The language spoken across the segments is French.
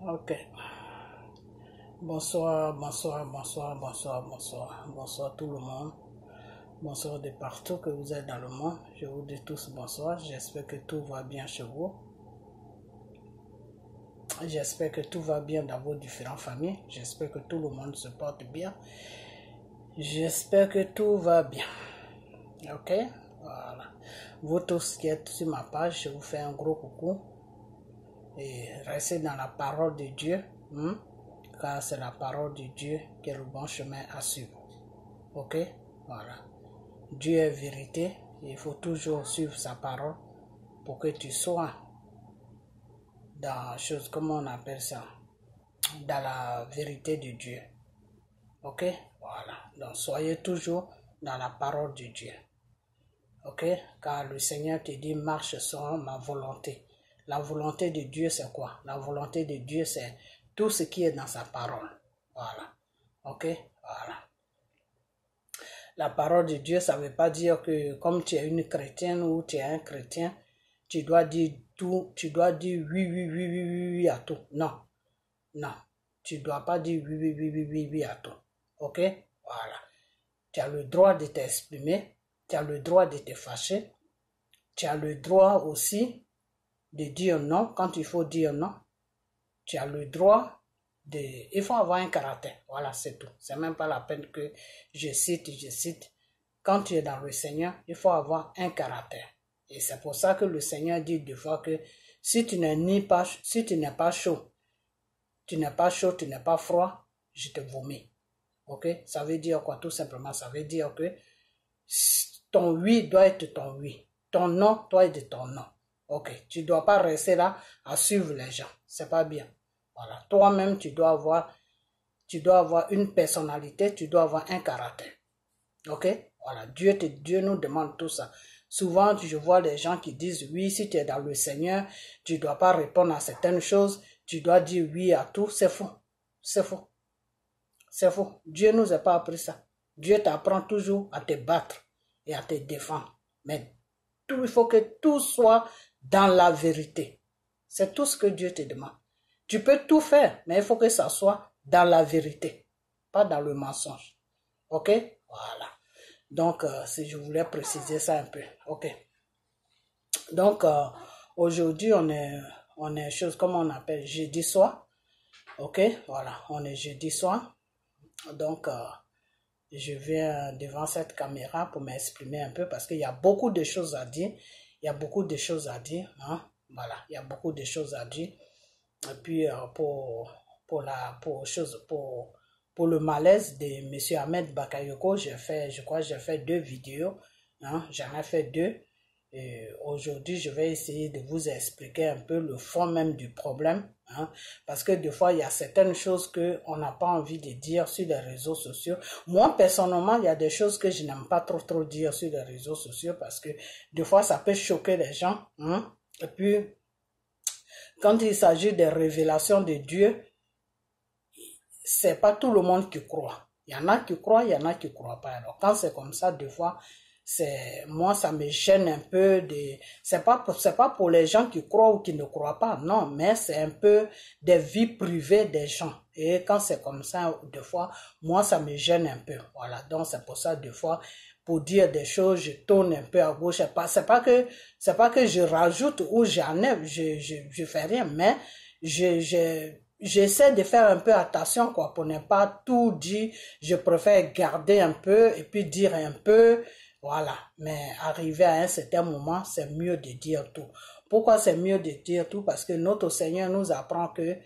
Ok. Bonsoir, bonsoir, bonsoir, bonsoir, bonsoir. Bonsoir tout le monde. Bonsoir de partout que vous êtes dans le monde. Je vous dis tous bonsoir. J'espère que tout va bien chez vous. J'espère que tout va bien dans vos différentes familles. J'espère que tout le monde se porte bien. J'espère que tout va bien. Ok? Voilà. Vous tous qui êtes sur ma page, je vous fais un gros coucou. Et restez dans la parole de Dieu. Car c'est la parole de Dieu qui est le bon chemin à suivre. Ok? Voilà. Dieu est vérité. Il faut toujours suivre sa parole pour que tu sois dans chose, comment on appelle ça? Dans la vérité de Dieu. Ok? Voilà. Donc soyez toujours dans la parole de Dieu. Ok? Car le Seigneur te dit marche selon ma volonté. La volonté de Dieu c'est quoi? La volonté de Dieu c'est tout ce qui est dans sa parole. Voilà. Ok? Voilà. La parole de Dieu, ça ne veut pas dire que comme tu es une chrétienne ou tu es un chrétien, tu dois dire tout, tu dois dire oui, oui, oui, oui, oui, oui à tout. Non. Non. Tu ne dois pas dire oui, oui, oui, oui, oui, oui à tout. Ok? Voilà. Tu as le droit de t'exprimer. Tu as le droit de te fâcher. Tu as le droit aussi de dire non quand il faut dire non. Tu as le droit de... Il faut avoir un caractère. Voilà, c'est tout. C'est même pas la peine que je cite. Quand tu es dans le Seigneur, il faut avoir un caractère. Et c'est pour ça que le Seigneur dit des fois que si tu n'es pas chaud, tu n'es pas froid, je te vomis. Ok? Ça veut dire quoi? Tout simplement, ça veut dire que ton oui doit être ton oui. Ton non doit être ton non. Ok? Tu ne dois pas rester là à suivre les gens. C'est pas bien. Voilà. Toi-même, tu dois avoir une personnalité, tu dois avoir un caractère. Ok? Voilà. Dieu nous demande tout ça. Souvent, je vois les gens qui disent oui, si tu es dans le Seigneur, tu ne dois pas répondre à certaines choses, tu dois dire oui à tout. C'est faux. C'est faux. C'est faux. Dieu nous a pas appris ça. Dieu t'apprend toujours à te battre et à te défendre. Mais il faut que tout soit dans la vérité. C'est tout ce que Dieu te demande. Tu peux tout faire, mais il faut que ça soit dans la vérité, pas dans le mensonge. Ok? Voilà. Donc, si je voulais préciser ça un peu. Ok. Donc, aujourd'hui, on est chose, comme on appelle, jeudi soir. Ok? Voilà. On est jeudi soir. Donc, je viens devant cette caméra pour m'exprimer un peu parce qu'il y a beaucoup de choses à dire. Il y a beaucoup de choses à dire. Hein? Voilà. Il y a beaucoup de choses à dire. Et puis, pour le malaise de M. Ahmed Bakayoko, je crois que j'ai fait 2 vidéos. Hein? J'en ai fait 2. Et aujourd'hui, je vais essayer de vous expliquer un peu le fond même du problème. Hein? Parce que des fois, il y a certaines choses qu'on n'a pas envie de dire sur les réseaux sociaux. Moi, personnellement, il y a des choses que je n'aime pas trop dire sur les réseaux sociaux parce que des fois, ça peut choquer les gens. Hein? Et puis, quand il s'agit des révélations de Dieu, c'est pas tout le monde qui croit. Il y en a qui croient, il y en a qui croient pas. Alors quand c'est comme ça, des fois, moi ça me gêne un peu c'est pas pour les gens qui croient ou qui ne croient pas, non, mais c'est un peu des vies privées des gens. Et quand c'est comme ça, des fois, moi ça me gêne un peu. Voilà, donc c'est pour ça des fois, pour dire des choses, je tourne un peu à gauche. C'est pas que je rajoute ou j'enlève, je fais rien, mais j'essaie de faire un peu attention, quoi, pour ne pas tout dire. Je préfère garder un peu et puis dire un peu. Voilà. Mais arrivé à un certain moment, c'est mieux de dire tout. Pourquoi c'est mieux de dire tout? Parce que notre Seigneur nous apprend que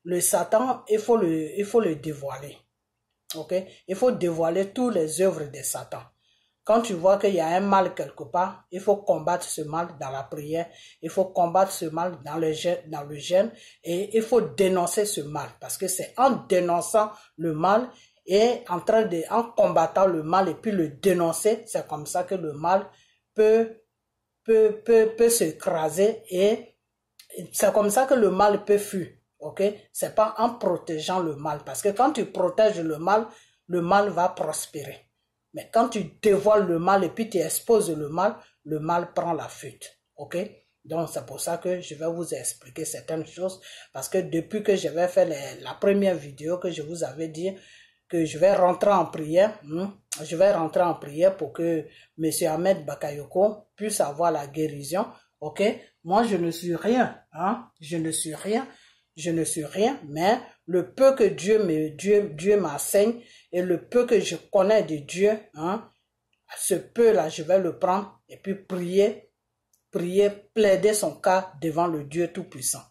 le Satan, il faut le dévoiler. Ok? Il faut dévoiler toutes les œuvres de Satan. Quand tu vois qu'il y a un mal quelque part, il faut combattre ce mal dans la prière, il faut combattre ce mal dans le jeûne et il faut dénoncer ce mal parce que c'est en dénonçant le mal et en combattant le mal et puis le dénoncer, c'est comme ça que le mal peut s'écraser et c'est comme ça que le mal peut fuir. Ok? C'est pas en protégeant le mal parce que quand tu protèges le mal va prospérer. Mais quand tu dévoiles le mal et puis tu exposes le mal prend la fuite. Ok? Donc, c'est pour ça que je vais vous expliquer certaines choses. Parce que depuis que j'avais fait la première vidéo que je vous avais dit que je vais rentrer en prière, je vais rentrer en prière pour que M. Ahmed Bakayoko puisse avoir la guérison. Ok? Moi, je ne suis rien. Je ne suis rien. Je ne suis rien. Mais le peu que Dieu m'enseigne et le peu que je connais de Dieu, ce peu-là, je vais le prendre et puis prier, plaider son cas devant le Dieu Tout-Puissant.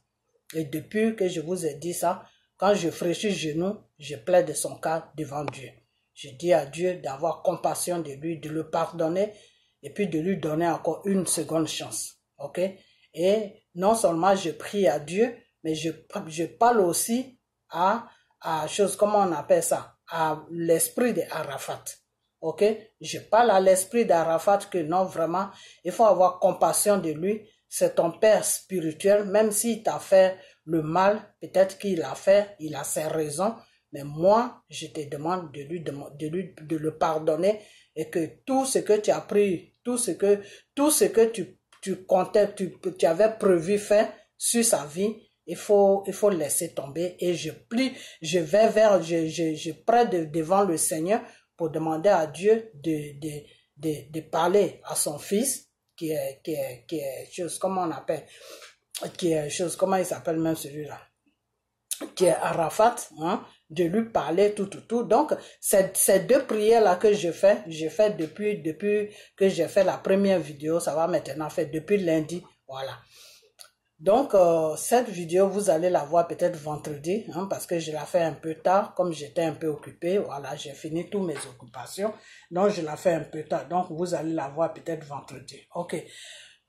Et depuis que je vous ai dit ça, quand je fléchis genoux, je plaide son cas devant Dieu. Je dis à Dieu d'avoir compassion de lui, de le pardonner et puis de lui donner encore une seconde chance. Ok? Et non seulement je prie à Dieu, mais je parle aussi à chose, comment on appelle ça? À l'esprit d'Arafat. Ok? Je parle à l'esprit d'Arafat que non, vraiment, il faut avoir compassion de lui. C'est ton père spirituel, même s'il t'a fait le mal, peut-être qu'il a fait, il a ses raisons, mais moi, je te demande de le pardonner et que tout ce que tu as pris, tout ce que tu comptais, tu avais prévu faire sur sa vie, il faut laisser tomber et je prête devant le Seigneur pour demander à Dieu de parler à son fils qui est chose, comment on appelle, qui est chose, comment il s'appelle même celui-là, qui est Arafat, de lui parler tout. Donc, ces deux prières-là que je fais depuis que j'ai fait la première vidéo, ça va maintenant faire depuis lundi, voilà. Donc, cette vidéo, vous allez la voir peut-être vendredi, parce que je la fais un peu tard, comme j'étais un peu occupé, voilà, j'ai fini toutes mes occupations, donc je la fais un peu tard, donc vous allez la voir peut-être vendredi, ok.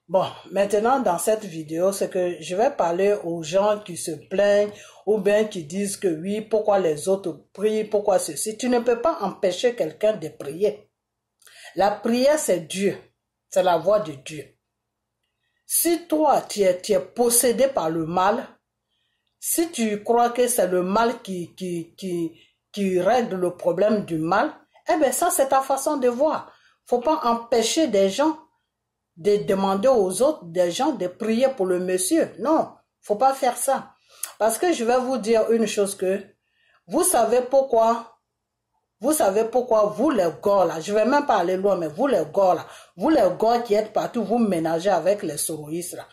Bon, maintenant, dans cette vidéo, c'est que je vais parler aux gens qui se plaignent, ou bien qui disent que oui, pourquoi les autres prient, pourquoi ceci. Tu ne peux pas empêcher quelqu'un de prier. La prière, c'est Dieu, c'est la voix de Dieu. Si toi, tu es possédé par le mal, si tu crois que c'est le mal qui règle le problème du mal, eh bien ça, c'est ta façon de voir. Faut pas empêcher des gens de demander aux autres, des gens de prier pour le monsieur. Non, faut pas faire ça. Parce que je vais vous dire une chose que, vous savez pourquoi, vous les gars là, je vais même pas aller loin, mais vous les gars qui êtes partout, vous ménagez avec les soroïstes là.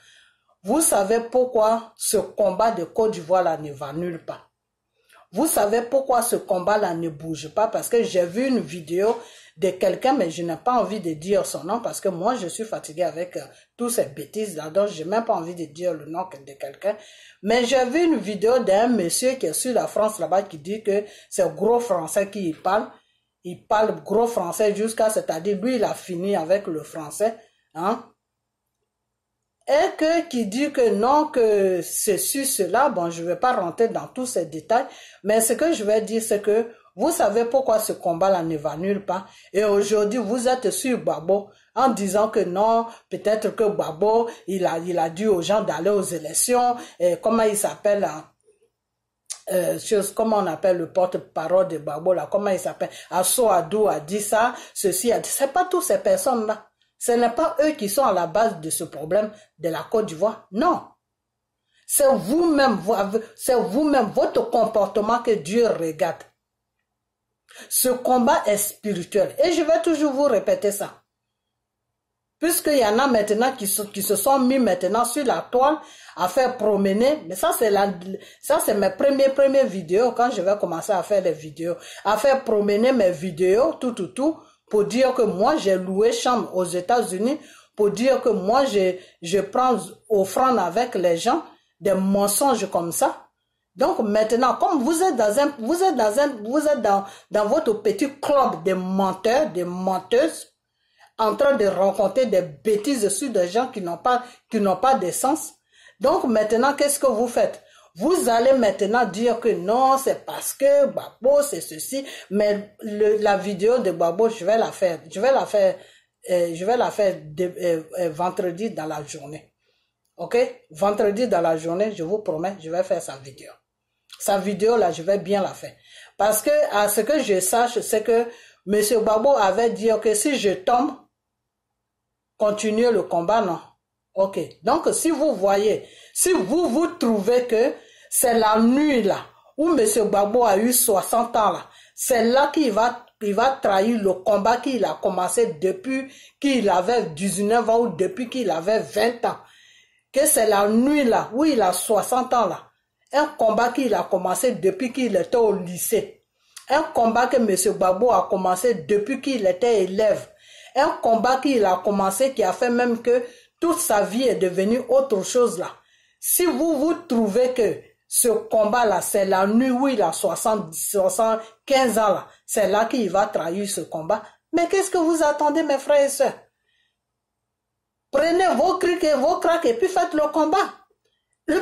Vous savez pourquoi ce combat de Côte d'Ivoire là ne va nulle part. Vous savez pourquoi ce combat là ne bouge pas, parce que j'ai vu une vidéo de quelqu'un, mais je n'ai pas envie de dire son nom, parce que moi je suis fatigué avec toutes ces bêtises là, donc je n'ai même pas envie de dire le nom de quelqu'un. Mais j'ai vu une vidéo d'un monsieur qui est sur la France là-bas, qui dit que c'est gros français qui parle. Il parle gros français jusqu'à, c'est-à-dire lui il a fini avec le français, et qui dit que non, que ceci, cela, bon, je vais pas rentrer dans tous ces détails, mais ce que je vais dire, c'est que vous savez pourquoi ce combat-là ne va nulle part, et aujourd'hui, vous êtes sur Gbagbo, en disant que non, peut-être que Gbagbo, il a dit aux gens d'aller aux élections, et comment il s'appelle, comment on appelle le porte-parole de Gbagbo, là, comment il s'appelle, Asso Adou a dit ça, ceci a dit, c'est pas toutes ces personnes-là. Ce n'est pas eux qui sont à la base de ce problème de la Côte d'Ivoire. Non. C'est vous-même, votre comportement que Dieu regarde. Ce combat est spirituel. Et je vais toujours vous répéter ça. Puisqu'il y en a maintenant qui se sont mis maintenant sur la toile à faire promener. Mais ça, c'est mes premières vidéos quand je vais commencer à faire les vidéos. À faire promener mes vidéos, tout. Pour dire que moi, j'ai loué chambre aux États-Unis, pour dire que moi, je prends offrande avec les gens, des mensonges comme ça. Donc maintenant, comme vous êtes dans votre petit club de menteurs, de menteuses, en train de rencontrer des bêtises sur des gens qui n'ont pas de sens. Donc maintenant, qu'est-ce que vous faites? Vous allez maintenant dire que non, c'est parce que Gbagbo, c'est ceci. Mais la vidéo de Gbagbo, je vais la faire vendredi dans la journée. Ok? Vendredi dans la journée, je vous promets, je vais faire sa vidéo. Sa vidéo là, je vais bien la faire. Parce que, à ce que je sache, c'est que M. Gbagbo avait dit que si je tombe, continuer le combat, non. Ok, donc si vous voyez, si vous trouvez que c'est la nuit là, où M. Gbagbo a eu 60 ans là, c'est là qu'il va trahir le combat qu'il a commencé depuis qu'il avait 19 ans ou depuis qu'il avait 20 ans. Que c'est la nuit là, où il a 60 ans là. Un combat qu'il a commencé depuis qu'il était au lycée. Un combat que M. Gbagbo a commencé depuis qu'il était élève. Un combat qu'il a commencé qui a fait même que toute sa vie est devenue autre chose là. Si vous trouvez que ce combat-là, c'est la nuit où il a 75 ans là, c'est là qu'il va trahir ce combat. Mais qu'est-ce que vous attendez, mes frères et sœurs? Prenez vos crics et vos cracks et puis faites le combat. Le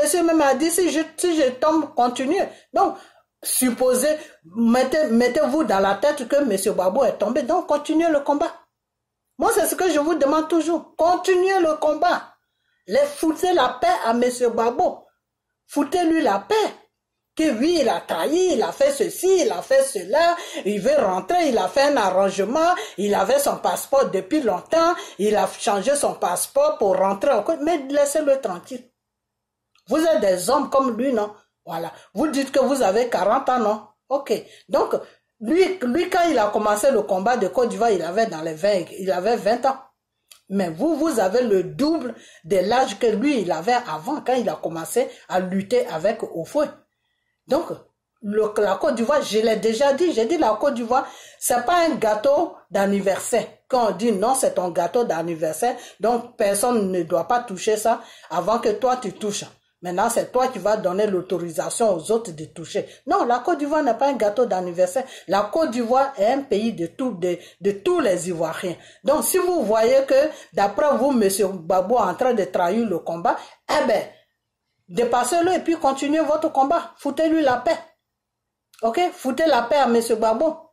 monsieur même a dit, si je tombe, continuez. Donc, supposez, mettez-vous dans la tête que M. Gbagbo est tombé, donc continuez le combat. Moi, c'est ce que je vous demande toujours. Continuez le combat. Foutez la paix à M. Gbagbo. Foutez-lui la paix. Que oui, il a trahi, il a fait ceci, il a fait cela, il veut rentrer, il a fait un arrangement, il avait son passeport depuis longtemps, il a changé son passeport pour rentrer encore, mais laissez-le tranquille. Vous êtes des hommes comme lui, non? Voilà. Vous dites que vous avez 40 ans, non? Ok. Donc, lui, quand il a commencé le combat de Côte d'Ivoire, il avait 20 ans. Mais vous avez le double de l'âge que lui, il avait avant, quand il a commencé à lutter avec Oufoué. Donc, la Côte d'Ivoire, je l'ai déjà dit, j'ai dit la Côte d'Ivoire, c'est pas un gâteau d'anniversaire. Quand on dit non, c'est ton gâteau d'anniversaire, donc personne ne doit pas toucher ça avant que toi tu touches. Maintenant, c'est toi qui vas donner l'autorisation aux autres de toucher. Non, la Côte d'Ivoire n'est pas un gâteau d'anniversaire. La Côte d'Ivoire est un pays de tous les Ivoiriens. Donc, si vous voyez que, d'après vous, M. Gbagbo est en train de trahir le combat, eh ben, dépassez-le et puis continuez votre combat. Foutez-lui la paix. Ok? Foutez la paix à M. Gbagbo.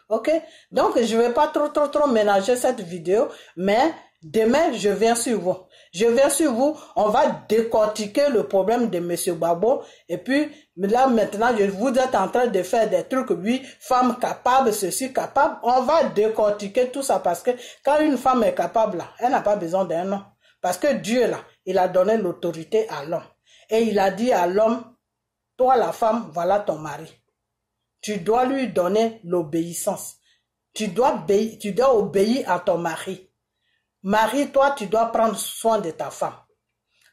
Ok? Donc, je ne vais pas trop ménager cette vidéo, mais demain, je viens sur vous. On va décortiquer le problème de M. Gbagbo. Et puis, là, maintenant, vous êtes en train de faire des trucs, oui, femme capable, ceci capable. On va décortiquer tout ça parce que quand une femme est capable, là, elle n'a pas besoin d'un homme. Parce que Dieu, là, il a donné l'autorité à l'homme. Et il a dit à l'homme, toi, la femme, voilà ton mari. Tu dois lui donner l'obéissance. Tu dois obéir à ton mari. Marie, toi, tu dois prendre soin de ta femme.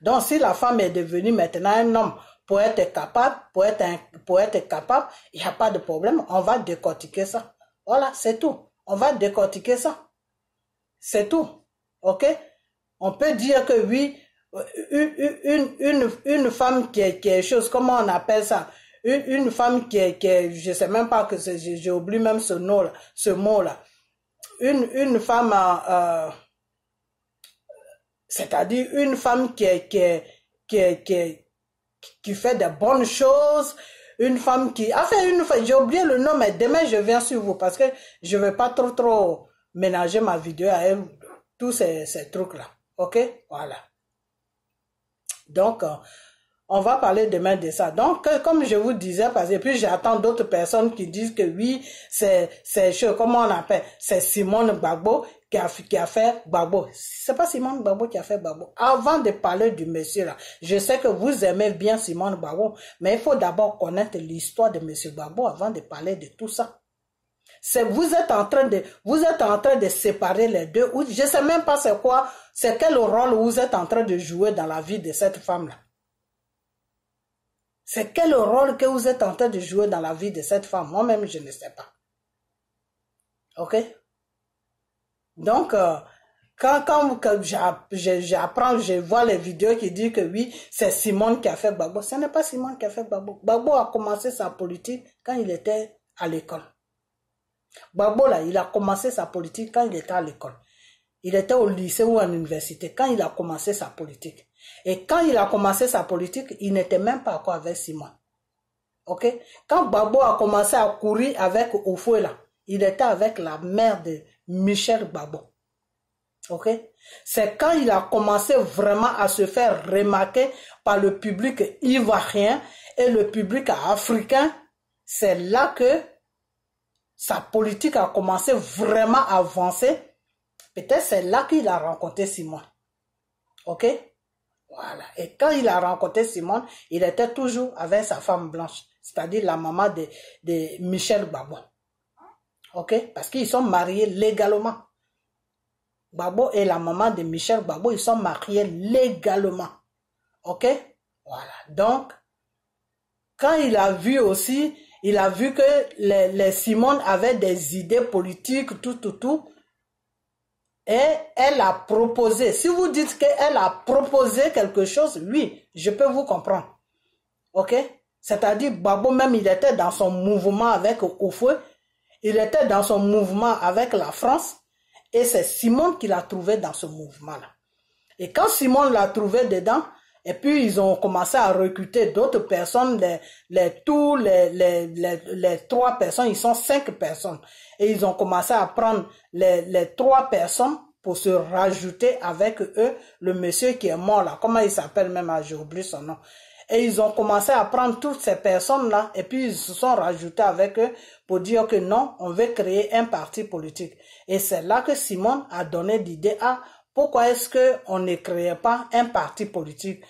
Donc, si la femme est devenue maintenant un homme pour être capable, il n'y a pas de problème. On va décortiquer ça. Voilà, c'est tout. On va décortiquer ça. C'est tout. Ok? On peut dire que oui, une femme qui est chose, comment on appelle ça? Une femme qui est, je sais même pas que j'ai oublié même ce mot-là. Une femme, c'est-à-dire une femme qui fait de bonnes choses, une femme qui, enfin j'ai oublié le nom, mais demain je viens sur vous parce que je vais pas trop ménager ma vidéo à elle, tous ces trucs-là. Ok? Voilà. Donc, on va parler demain de ça. Donc, comme je vous disais, parce que puis j'attends d'autres personnes qui disent que oui, c'est comment on appelle, c'est Simone Gbagbo qui a fait Gbagbo. C'est pas Simone Gbagbo qui a fait Gbagbo. Avant de parler du monsieur là, je sais que vous aimez bien Simone Gbagbo, mais il faut d'abord connaître l'histoire de monsieur Gbagbo avant de parler de tout ça. Vous êtes en train de séparer les deux. Je sais même pas c'est quel rôle vous êtes en train de jouer dans la vie de cette femme-là. C'est quel rôle que vous êtes en train de jouer dans la vie de cette femme? Moi-même, je ne sais pas. Ok? Donc, quand j'apprends, je vois les vidéos qui disent que oui, c'est Simone qui a fait Gbagbo. Ce n'est pas Simone qui a fait Gbagbo. Gbagbo a commencé sa politique quand il était à l'école. Gbagbo, là, il a commencé sa politique quand il était à l'école. Il était au lycée ou à l'université quand il a commencé sa politique. Et quand il a commencé sa politique, il n'était même pas encore avec Simone. Ok? Quand Gbagbo a commencé à courir avec Oufoué, là, il était avec la mère de Michel Gbagbo. Ok? C'est quand il a commencé vraiment à se faire remarquer par le public ivoirien et le public africain, c'est là que sa politique a commencé vraiment à avancer. Peut-être c'est là qu'il a rencontré Simone. Ok? Voilà. Et quand il a rencontré Simone, il était toujours avec sa femme blanche, c'est-à-dire la maman de Michel Gbagbo. Ok? Parce qu'ils sont mariés légalement. Gbagbo et la maman de Michel Gbagbo, ils sont mariés légalement. Ok? Voilà. Donc, quand il a vu aussi, il a vu que les Simone avaient des idées politiques, tout. Et elle a proposé. Si vous dites qu'elle a proposé quelque chose, oui, je peux vous comprendre. Ok? C'est-à-dire, Gbagbo même, il était dans son mouvement avec Oufoué. Il était dans son mouvement avec la France. Et c'est Simone qui l'a trouvé dans ce mouvement-là. Et quand Simone l'a trouvé dedans, et puis ils ont commencé à recruter d'autres personnes, les 3 personnes, ils sont 5 personnes. Et ils ont commencé à prendre les 3 personnes pour se rajouter avec eux, le monsieur qui est mort là. Comment il s'appelle même, j'ai oublié son nom. Et ils ont commencé à prendre toutes ces personnes-là et puis ils se sont rajoutés avec eux pour dire que non, on veut créer un parti politique. Et c'est là que Simone a donné l'idée à pourquoi est-ce qu'on ne créait pas un parti politique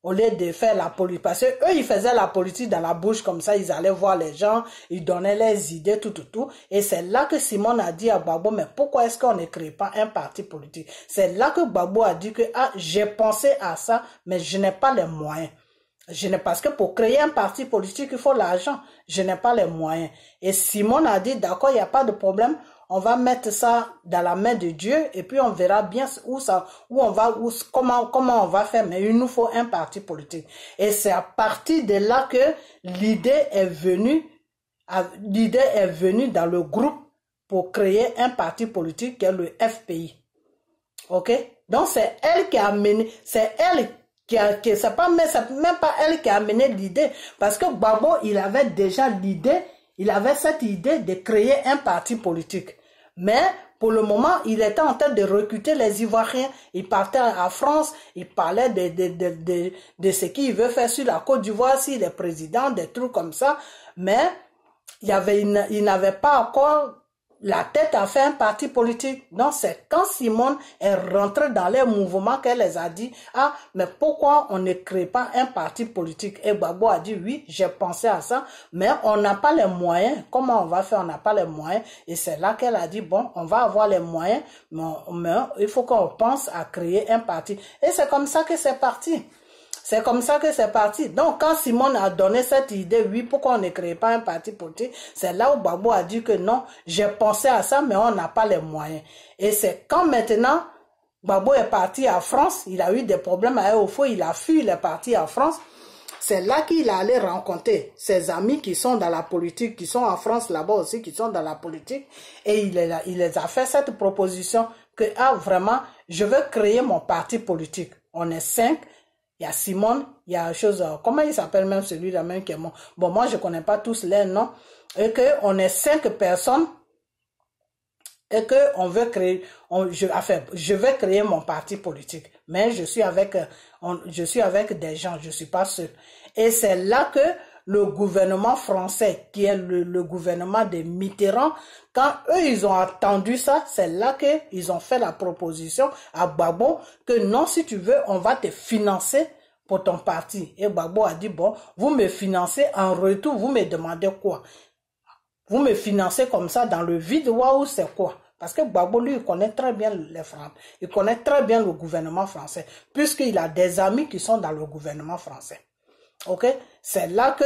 au lieu de faire la politique. Parce que eux, ils faisaient la politique dans la bouche comme ça, ils allaient voir les gens, ils donnaient les idées, tout. Et c'est là que Simone a dit à Gbagbo, mais pourquoi est-ce qu'on ne crée pas un parti politique? C'est là que Gbagbo a dit que, ah, j'ai pensé à ça, mais je n'ai pas les moyens. Parce que pour créer un parti politique, il faut l'argent. Je n'ai pas les moyens. Et Simone a dit, d'accord, il n'y a pas de problème. On va mettre ça dans la main de Dieu et puis on verra bien comment on va faire. Mais il nous faut un parti politique. Et c'est à partir de là que l'idée est venue dans le groupe pour créer un parti politique qui est le FPI. Ok? Donc c'est elle qui a mené, c'est elle c'est même pas elle qui a amené l'idée, parce que Gbagbo, il avait déjà l'idée, il avait cette idée de créer un parti politique. Mais pour le moment, il était en train de recruter les Ivoiriens. Il partait en France, il parlait de ce qu'il veut faire sur la Côte d'Ivoire, s'il est président, des trucs comme ça. Mais il n'avait pas encore la tête à faire un parti politique. Donc c'est quand Simone est rentrée dans les mouvements qu'elle les a dit, ah, mais pourquoi on ne crée pas un parti politique? Et Gbagbo a dit, oui, j'ai pensé à ça, mais on n'a pas les moyens. Comment on va faire? On n'a pas les moyens. Et c'est là qu'elle a dit, bon, on va avoir les moyens, mais il faut qu'on pense à créer un parti. Et c'est comme ça que c'est parti. C'est comme ça que c'est parti. Donc, quand Simone a donné cette idée, oui, pourquoi on ne crée pas un parti politique, c'est là où Gbagbo a dit que non, j'ai pensé à ça, mais on n'a pas les moyens. Et c'est quand maintenant, Gbagbo est parti en France, il a eu des problèmes à Oufoué, il a fui, il est parti en France. C'est là qu'il allait rencontrer ses amis qui sont dans la politique, qui sont en France là-bas aussi, qui sont dans la politique. Et il les a fait cette proposition que, ah, vraiment, je veux créer mon parti politique. On est 5. Il y a Simone, il y a chose, comment il s'appelle même celui-là même qui est mort. Bon, moi, je connais pas tous les noms. Et qu'on est 5 personnes et que on veut créer, je vais créer mon parti politique. Mais je suis avec des gens, je suis pas seul. Et c'est là que le gouvernement français, qui est le gouvernement de Mitterrand, quand eux, ils ont entendu ça, c'est là qu'ils ont fait la proposition à Gbagbo que non, si tu veux, on va te financer pour ton parti. Et Gbagbo a dit, bon, vous me financez, en retour, vous me demandez quoi? Vous me financez comme ça dans le vide, waouh, c'est quoi? Parce que Gbagbo, lui, il connaît très bien les Français. Il connaît très bien le gouvernement français, puisqu'il a des amis qui sont dans le gouvernement français. Ok? C'est là que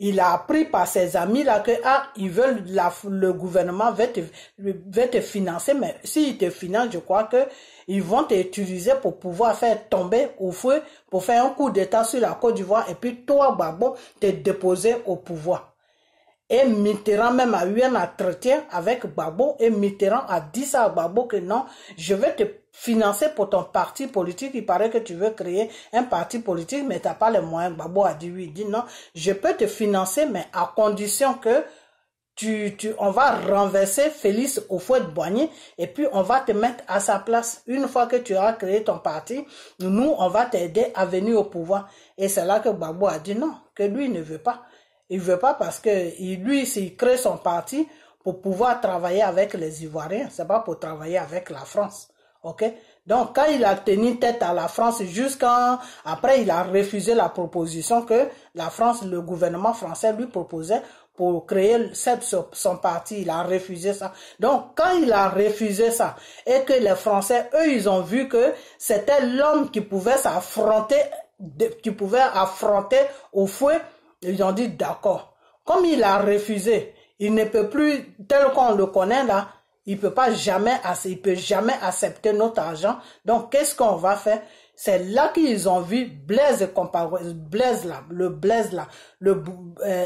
il a appris par ses amis là que ils veulent le gouvernement va te financer, mais s'ils te financent, je crois que ils vont t'utiliser pour pouvoir faire tomber au feu, pour faire un coup d'état sur la Côte d'Ivoire et puis toi, Gbagbo, te déposer au pouvoir. Et Mitterrand même a eu un entretien avec Gbagbo et Mitterrand a dit ça à Gbagbo que non, je vais te financer pour ton parti politique. Il paraît que tu veux créer un parti politique mais tu n'as pas les moyens. Gbagbo a dit oui, il dit non, je peux te financer mais à condition que on va renverser Félix Houphouët-Boigny et puis on va te mettre à sa place. Une fois que tu auras créé ton parti, nous, on va t'aider à venir au pouvoir. Et c'est là que Gbagbo a dit non, que lui, il ne veut pas. Il veut pas parce que lui, s'il crée son parti pour pouvoir travailler avec les Ivoiriens, c'est pas pour travailler avec la France. Ok? Donc, quand il a tenu tête à la France, après il a refusé la proposition que la France, le gouvernement français lui proposait pour créer son parti. Il a refusé ça. Donc, quand il a refusé ça et que les Français, eux, ils ont vu que c'était l'homme qui pouvait s'affronter, qui pouvait affronter au fouet, ils ont dit d'accord. Comme il a refusé, il ne peut plus, tel qu'on le connaît là, il peut jamais accepter notre argent. Donc, qu'est-ce qu'on va faire? C'est là qu'ils ont vu Blaise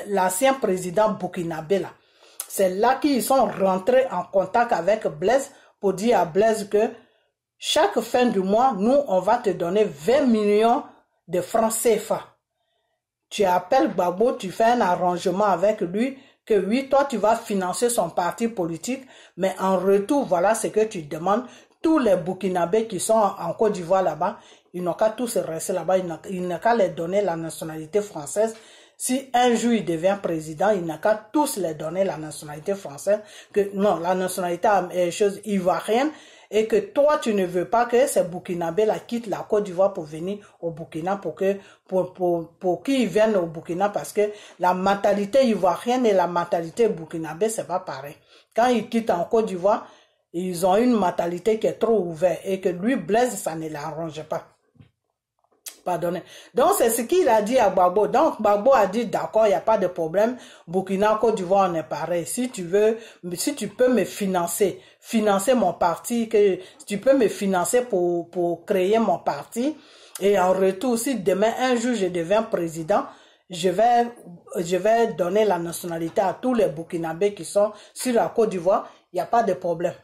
l'ancien président burkinabé là. C'est là qu'ils sont rentrés en contact avec Blaise pour dire à Blaise que chaque fin du mois, nous, on va te donner 20 millions de francs CFA. Tu appelles Gbagbo, tu fais un arrangement avec lui, que oui, toi, tu vas financer son parti politique, mais en retour, voilà ce que tu demandes. Tous les Burkinabés qui sont en Côte d'Ivoire là-bas, ils n'ont qu'à tous rester là-bas, ils n'ont qu'à les donner la nationalité française. Si un jour il devient président, il n'a qu'à tous les donner la nationalité française, non, la nationalité chose ivoirienne, et que toi, tu ne veux pas que ces Burkinabés-là quittent la Côte d'Ivoire pour venir au Burkina, pour qu'ils viennent au Burkina, parce que la mentalité ivoirienne et la mentalité burkinabé, c'est pas pareil. Quand ils quittent en Côte d'Ivoire, ils ont une mentalité qui est trop ouverte, et que lui, Blaise, ça ne l'arrange pas. Pardonnez. Donc, c'est ce qu'il a dit à Gbagbo. Donc, Gbagbo a dit, d'accord, il n'y a pas de problème. Burkina, Côte d'Ivoire, on est pareil. Si tu peux me financer mon parti, tu peux me financer pour créer mon parti. Et en retour, si demain, un jour, je deviens président, je vais donner la nationalité à tous les Burkinabés qui sont sur la Côte d'Ivoire. Il n'y a pas de problème.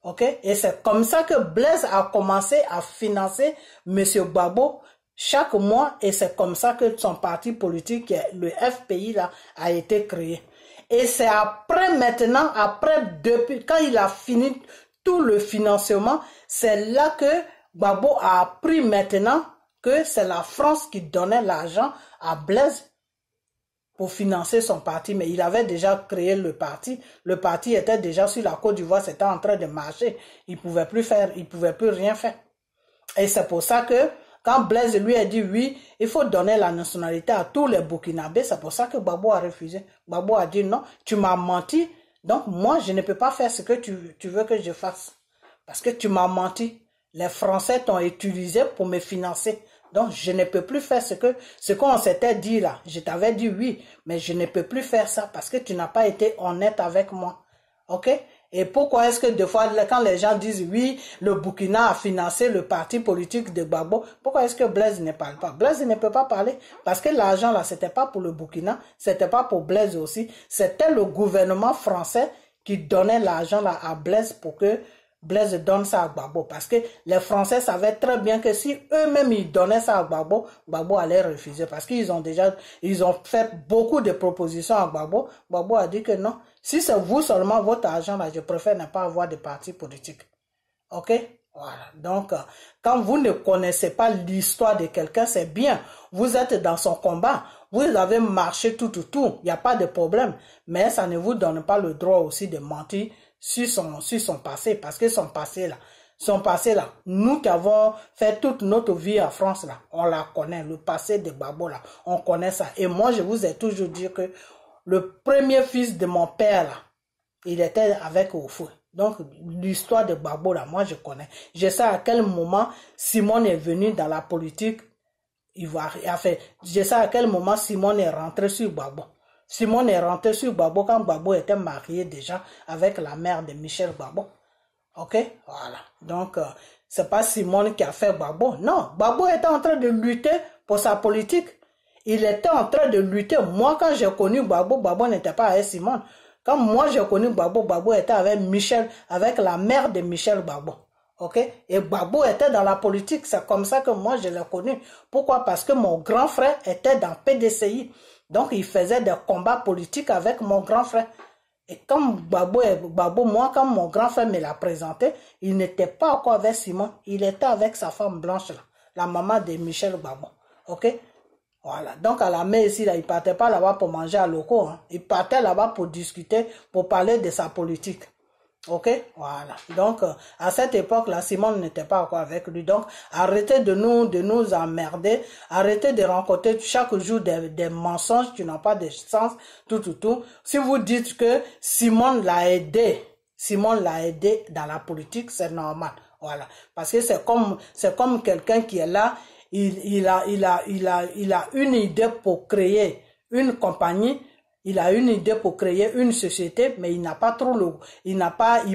Ok? Et c'est comme ça que Blaise a commencé à financer M. Gbagbo chaque mois, et c'est comme ça que son parti politique, le FPI, là, a été créé. Et c'est après maintenant, depuis, quand il a fini tout le financement, c'est là que Gbagbo a appris maintenant que c'est la France qui donnait l'argent à Blaise pour financer son parti, mais il avait déjà créé le parti. Le parti était déjà sur la Côte d'Ivoire, c'était en train de marcher. Il pouvait plus rien faire. Et c'est pour ça que quand Blaise lui a dit oui, il faut donner la nationalité à tous les Burkinabés, c'est pour ça que Gbagbo a refusé. Gbagbo a dit non, tu m'as menti, donc moi je ne peux pas faire ce que tu veux que je fasse. Parce que tu m'as menti. Les Français t'ont utilisé pour me financer. Donc, je ne peux plus faire ce qu'on s'était dit là. Je t'avais dit oui, mais je ne peux plus faire ça parce que tu n'as pas été honnête avec moi. Ok? Et pourquoi est-ce que des fois, quand les gens disent oui, le Burkina a financé le parti politique de Gbagbo, pourquoi est-ce que Blaise ne parle pas? Blaise ne peut pas parler parce que l'argent là, c'était pas pour le Burkina, c'était pas pour Blaise aussi. C'était le gouvernement français qui donnait l'argent là à Blaise pour que Blaise donne ça à Gbagbo, parce que les Français savaient très bien que si eux-mêmes ils donnaient ça à Gbagbo, Gbagbo allait refuser, parce qu'ils ont fait beaucoup de propositions à Gbagbo. Gbagbo a dit que non, si c'est vous seulement votre argent là, je préfère ne pas avoir de parti politique. Ok? Voilà. Donc, quand vous ne connaissez pas l'histoire de quelqu'un, c'est bien. Vous êtes dans son combat. Vous avez marché tout. Il n'y a pas de problème. Mais ça ne vous donne pas le droit aussi de mentir sur son passé. Parce que son passé là, nous qui avons fait toute notre vie en France là, on la connaît. Le passé de Gbagbo là, on connaît ça. Et moi, je vous ai toujours dit que le premier fils de mon père là, il était avec Oufou. Donc, l'histoire de Gbagbo, là, moi, je connais. Je sais à quel moment Simone est venue dans la politique ivoirienne. Enfin, je sais à quel moment Simone est rentrée sur Gbagbo. Simone est rentrée sur Gbagbo quand Gbagbo était marié déjà avec la mère de Michel Gbagbo. Ok? Voilà. Donc, c'est pas Simone qui a fait Gbagbo. Non, Gbagbo était en train de lutter pour sa politique. Il était en train de lutter. Moi, quand j'ai connu Gbagbo, Gbagbo n'était pas avec Simone. Quand moi j'ai connu Gbagbo, Gbagbo était avec Michel, avec la mère de Michel Gbagbo. Ok? Et Gbagbo était dans la politique. C'est comme ça que moi je l'ai connu. Pourquoi? Parce que mon grand frère était dans PDCI. Donc il faisait des combats politiques avec mon grand frère. Et quand Gbagbo, moi, quand mon grand frère me l'a présenté, il n'était pas encore avec Simon. Il était avec sa femme blanche, là, la maman de Michel Gbagbo. Ok? Voilà. Donc, à la mer ici, là, il partait pas là-bas pour manger à locaux. Hein. Il partait là-bas pour discuter, pour parler de sa politique. Ok, voilà. Donc, à cette époque-là, Simone n'était pas encore avec lui. Donc, arrêtez de nous emmerder. Arrêtez de rencontrer chaque jour des mensonges qui n'ont pas de sens, tout. Si vous dites que Simone l'a aidé dans la politique, c'est normal. Voilà. Parce que c'est comme quelqu'un qui est là, il a une idée pour créer une compagnie. Il a une idée pour créer une société, mais il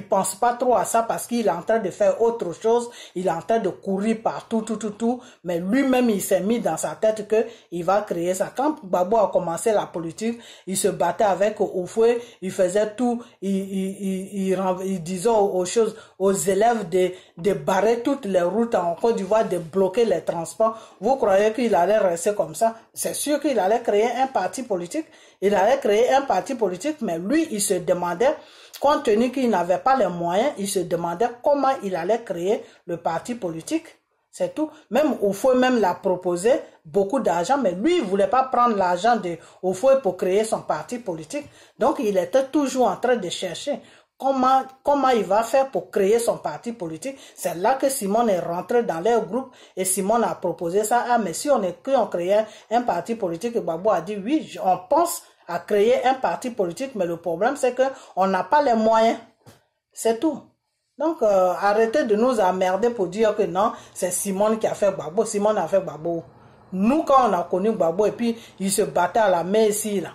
pense pas trop à ça parce qu'il est en train de faire autre chose. Il est en train de courir partout, tout. Mais lui-même, il s'est mis dans sa tête que il va créer ça. Quand Gbagbo a commencé la politique, il se battait avec Houphouët, il faisait tout, il disait aux élèves de barrer toutes les routes en Côte d'Ivoire, de bloquer les transports. Vous croyez qu'il allait rester comme ça? C'est sûr qu'il allait créer un parti politique. Il allait créer un parti politique, mais lui, il se demandait, compte tenu qu'il n'avait pas les moyens, il se demandait comment il allait créer le parti politique. C'est tout. Même Houphouët même l'a proposé beaucoup d'argent, mais lui, il ne voulait pas prendre l'argent de Houphouët pour créer son parti politique. Donc, il était toujours en train de chercher comment il va faire pour créer son parti politique. C'est là que Simone est rentré dans leur groupe et Simone a proposé ça. Ah, mais si on créait un parti politique, Gbagbo a dit oui, on pense à créer un parti politique, mais le problème c'est que on n'a pas les moyens. C'est tout. Donc, arrêtez de nous emmerder pour dire que non, c'est Simone qui a fait Gbagbo. Simone a fait Gbagbo. Nous, quand on a connu Gbagbo et puis il se battait à la main ici, là,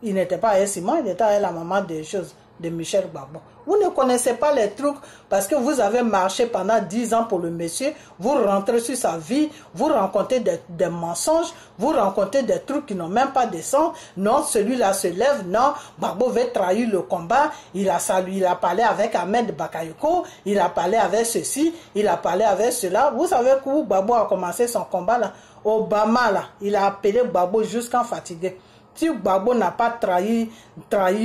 il n'était pas avec Simone, il était avec la maman des choses de Michel Gbagbo. Vous ne connaissez pas les trucs parce que vous avez marché pendant 10 ans pour le monsieur, vous rentrez sur sa vie, vous rencontrez des mensonges, vous rencontrez des trucs qui n'ont même pas de sens. Non, celui-là se lève, non, Gbagbo veut trahir le combat, il a parlé avec Ahmed Bakayoko, il a parlé avec ceci, il a parlé avec cela. Vous savez où Gbagbo a commencé son combat là? Obama là, il a appelé Gbagbo jusqu'en fatigué. Si Gbagbo n'a pas trahi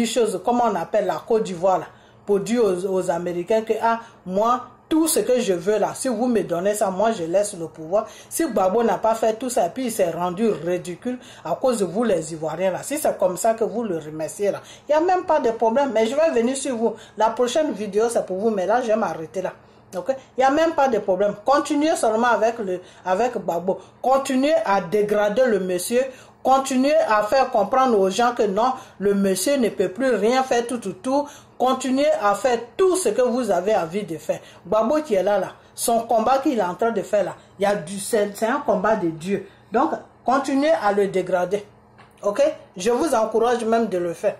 chose, comment on appelle la Côte d'Ivoire, pour dire aux Américains que, ah, moi, tout ce que je veux là, si vous me donnez ça, moi je laisse le pouvoir. Si Gbagbo n'a pas fait tout ça, et puis il s'est rendu ridicule à cause de vous les Ivoiriens là, si c'est comme ça que vous le remerciez là, il n'y a même pas de problème, mais je vais venir sur vous. La prochaine vidéo c'est pour vous, mais là je vais m'arrêter là. Okay? Il n'y a même pas de problème. Continuez seulement avec Gbagbo. Continuez à dégrader le monsieur. Continuez à faire comprendre aux gens que non, le monsieur ne peut plus rien faire, tout. Continuez à faire tout ce que vous avez envie de faire. Gbagbo qui est là, son combat qu'il est en train de faire là, c'est un combat de Dieu. Donc, continuez à le dégrader. Ok? Je vous encourage même de le faire.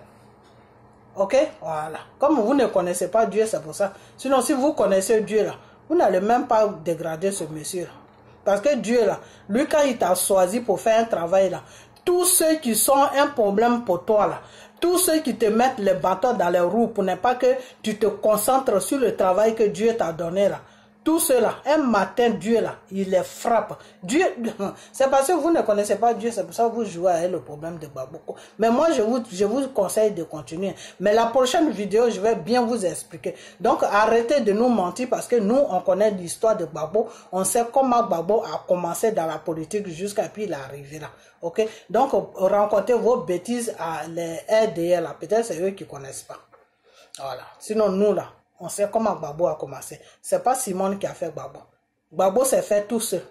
Ok? Voilà. Comme vous ne connaissez pas Dieu, c'est pour ça. Sinon, si vous connaissez Dieu là, vous n'allez même pas dégrader ce monsieur là. Parce que Dieu là, lui quand il t'a choisi pour faire un travail là, tous ceux qui sont un problème pour toi là, tous ceux qui te mettent les bâtons dans les roues pour ne pas que tu te concentres sur le travail que Dieu t'a donné là, tout cela, un matin Dieu là, il les frappe. Dieu, c'est parce que vous ne connaissez pas Dieu, c'est pour ça que vous jouez avec le problème de Gbagbo. Mais moi je vous conseille de continuer. Mais la prochaine vidéo, je vais bien vous expliquer. Donc arrêtez de nous mentir parce que nous on connaît l'histoire de Gbagbo, on sait comment Gbagbo a commencé dans la politique jusqu'à puis il est arrivé là. Ok, donc rencontrez vos bêtises à les RDL là, peut-être c'est eux qui connaissent pas. Voilà. Sinon nous là, on sait comment Gbagbo a commencé. C'est pas Simone qui a fait Gbagbo. Gbagbo s'est fait tout seul.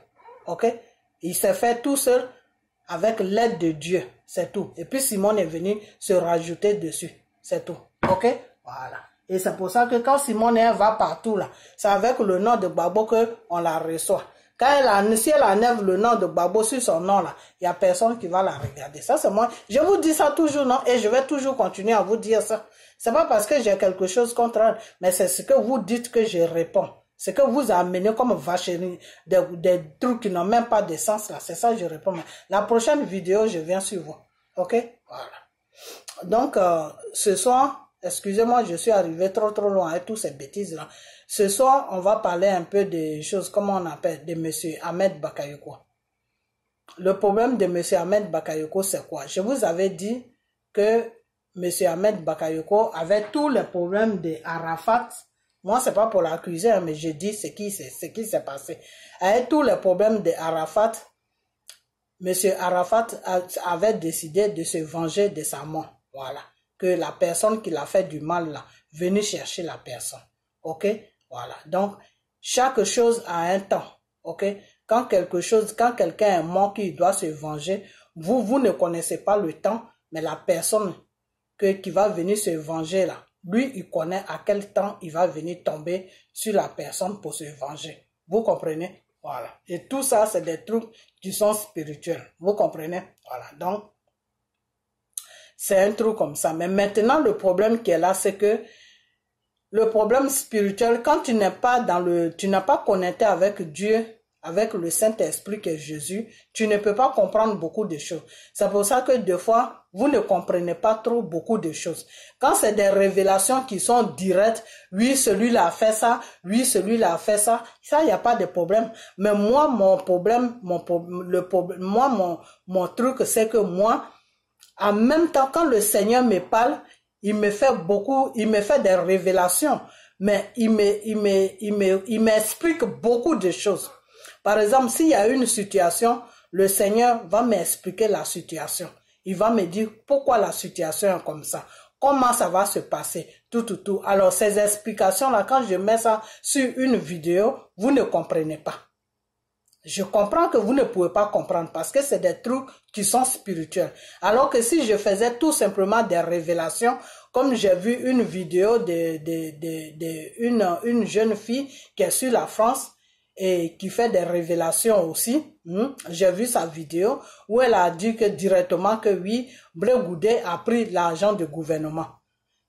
Ok? Il s'est fait tout seul avec l'aide de Dieu. C'est tout. Et puis Simone est venu se rajouter dessus. C'est tout. Ok? Voilà. Et c'est pour ça que quand Simone va partout là, c'est avec le nom de Gbagbo qu'on la reçoit. Si elle enlève le nom de Gbagbo sur son nom là, il n'y a personne qui va la regarder. Ça c'est moi. Je vous dis ça toujours, non? Et je vais toujours continuer à vous dire ça. C'est pas parce que j'ai quelque chose contre elle, mais c'est ce que vous dites que je réponds. Ce que vous amenez comme vacherie, des trucs qui n'ont même pas de sens là. C'est ça que je réponds. La prochaine vidéo, je viens sur vous. Ok? Voilà. Donc, ce soir, excusez-moi, je suis arrivé trop loin avec toutes ces bêtises là. Ce soir, on va parler un peu des choses, comment on appelle, de monsieur Ahmed Bakayoko. Le problème de monsieur Ahmed Bakayoko, c'est quoi? Je vous avais dit que monsieur Ahmed Bakayoko avait tous les problèmes de Arafat. Moi, c'est pas pour l'accuser, mais je dis ce qui s'est passé. Avec tous les problèmes de Arafat, monsieur Arafat avait décidé de se venger de sa mort. Voilà. que la personne qui l'a fait du mal là, venez chercher la personne. Ok? Voilà. Donc, chaque chose a un temps. Ok? Quand quelqu'un est mort qui doit se venger, vous ne connaissez pas le temps, mais la personne qui va venir se venger là, lui, il connaît à quel temps il va venir tomber sur la personne pour se venger. Vous comprenez? Voilà. Et tout ça, c'est des trucs qui sont spirituels. Vous comprenez? Voilà. Donc, c'est un truc comme ça. Mais maintenant, le problème qui est là, c'est que le problème spirituel, quand tu n'es pas connecté avec Dieu, avec le Saint-Esprit qui est Jésus, tu ne peux pas comprendre beaucoup de choses. C'est pour ça que des fois, vous ne comprenez pas trop beaucoup de choses. Quand c'est des révélations qui sont directes, oui, celui-là a fait ça, oui, celui-là a fait ça, ça, il n'y a pas de problème. Mais moi, mon truc, c'est que moi, en même temps, quand le Seigneur me parle, il me fait des révélations, mais il m'explique beaucoup de choses. Par exemple, s'il y a une situation, le Seigneur va m'expliquer la situation. Il va me dire pourquoi la situation est comme ça. Comment ça va se passer, tout. Alors, ces explications-là, quand je mets ça sur une vidéo, vous ne comprenez pas. Je comprends que vous ne pouvez pas comprendre parce que c'est des trucs qui sont spirituels. Alors que si je faisais tout simplement des révélations, comme j'ai vu une vidéo une jeune fille qui est sur la France et qui fait des révélations aussi, j'ai vu sa vidéo où elle a dit que directement que oui, Blé Goudé a pris l'argent du gouvernement.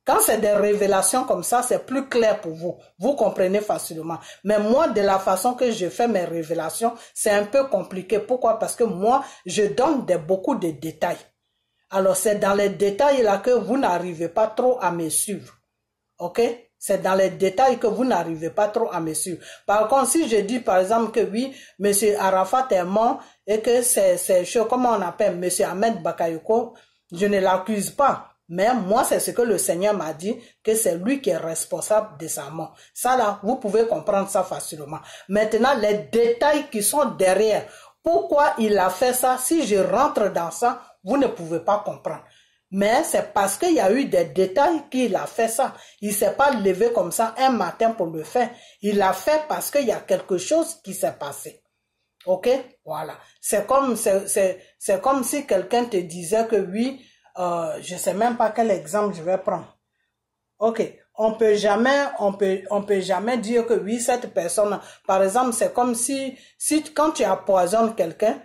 Quand c'est des révélations comme ça, c'est plus clair pour vous. Vous comprenez facilement. Mais moi, de la façon que je fais mes révélations, c'est un peu compliqué. Pourquoi? Parce que moi, je donne beaucoup de détails. Alors, c'est dans les détails là que vous n'arrivez pas trop à me suivre. Ok? C'est dans les détails que vous n'arrivez pas trop à me suivre. Par contre, si je dis par exemple que oui, M. Arafat est mort et que c'est chaud, comment on appelle M. Ahmed Bakayoko, je ne l'accuse pas. Mais moi, c'est ce que le Seigneur m'a dit, que c'est lui qui est responsable de sa mort. Ça là, vous pouvez comprendre ça facilement. Maintenant, les détails qui sont derrière, pourquoi il a fait ça, si je rentre dans ça, vous ne pouvez pas comprendre. Mais c'est parce qu'il y a eu des détails qu'il a fait ça. Il ne s'est pas levé comme ça un matin pour le faire. Il l'a fait parce qu'il y a quelque chose qui s'est passé. Ok? Voilà. C'est comme si quelqu'un te disait que oui, je sais même pas quel exemple je vais prendre. Ok. On peut jamais dire que oui, cette personne, par exemple, c'est comme si quand tu empoisonnes quelqu'un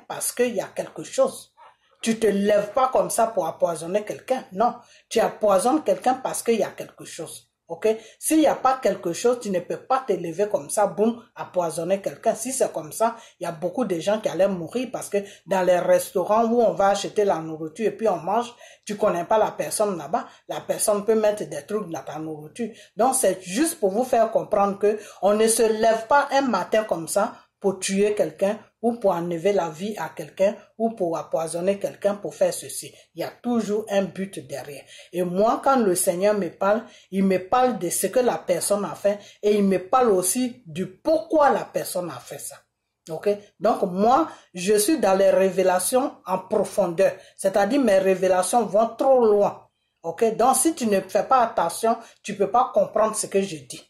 parce qu'il y a quelque chose. Tu te lèves pas comme ça pour empoisonner quelqu'un. Non. Tu empoisonnes quelqu'un parce qu'il y a quelque chose. Ok? S'il n'y a pas quelque chose, tu ne peux pas te lever comme ça, boum, empoisonner quelqu'un. Si c'est comme ça, il y a beaucoup de gens qui allaient mourir parce que dans les restaurants où on va acheter la nourriture et puis on mange, tu connais pas la personne là-bas, la personne peut mettre des trucs dans ta nourriture. Donc c'est juste pour vous faire comprendre que on ne se lève pas un matin comme ça pour tuer quelqu'un ou pour enlever la vie à quelqu'un ou pour empoisonner quelqu'un pour faire ceci. Il y a toujours un but derrière. Et moi, quand le Seigneur me parle, il me parle de ce que la personne a fait et il me parle aussi du pourquoi la personne a fait ça. Ok? Donc moi, je suis dans les révélations en profondeur. C'est-à-dire mes révélations vont trop loin. Ok? Donc si tu ne fais pas attention, tu peux pas comprendre ce que je dis.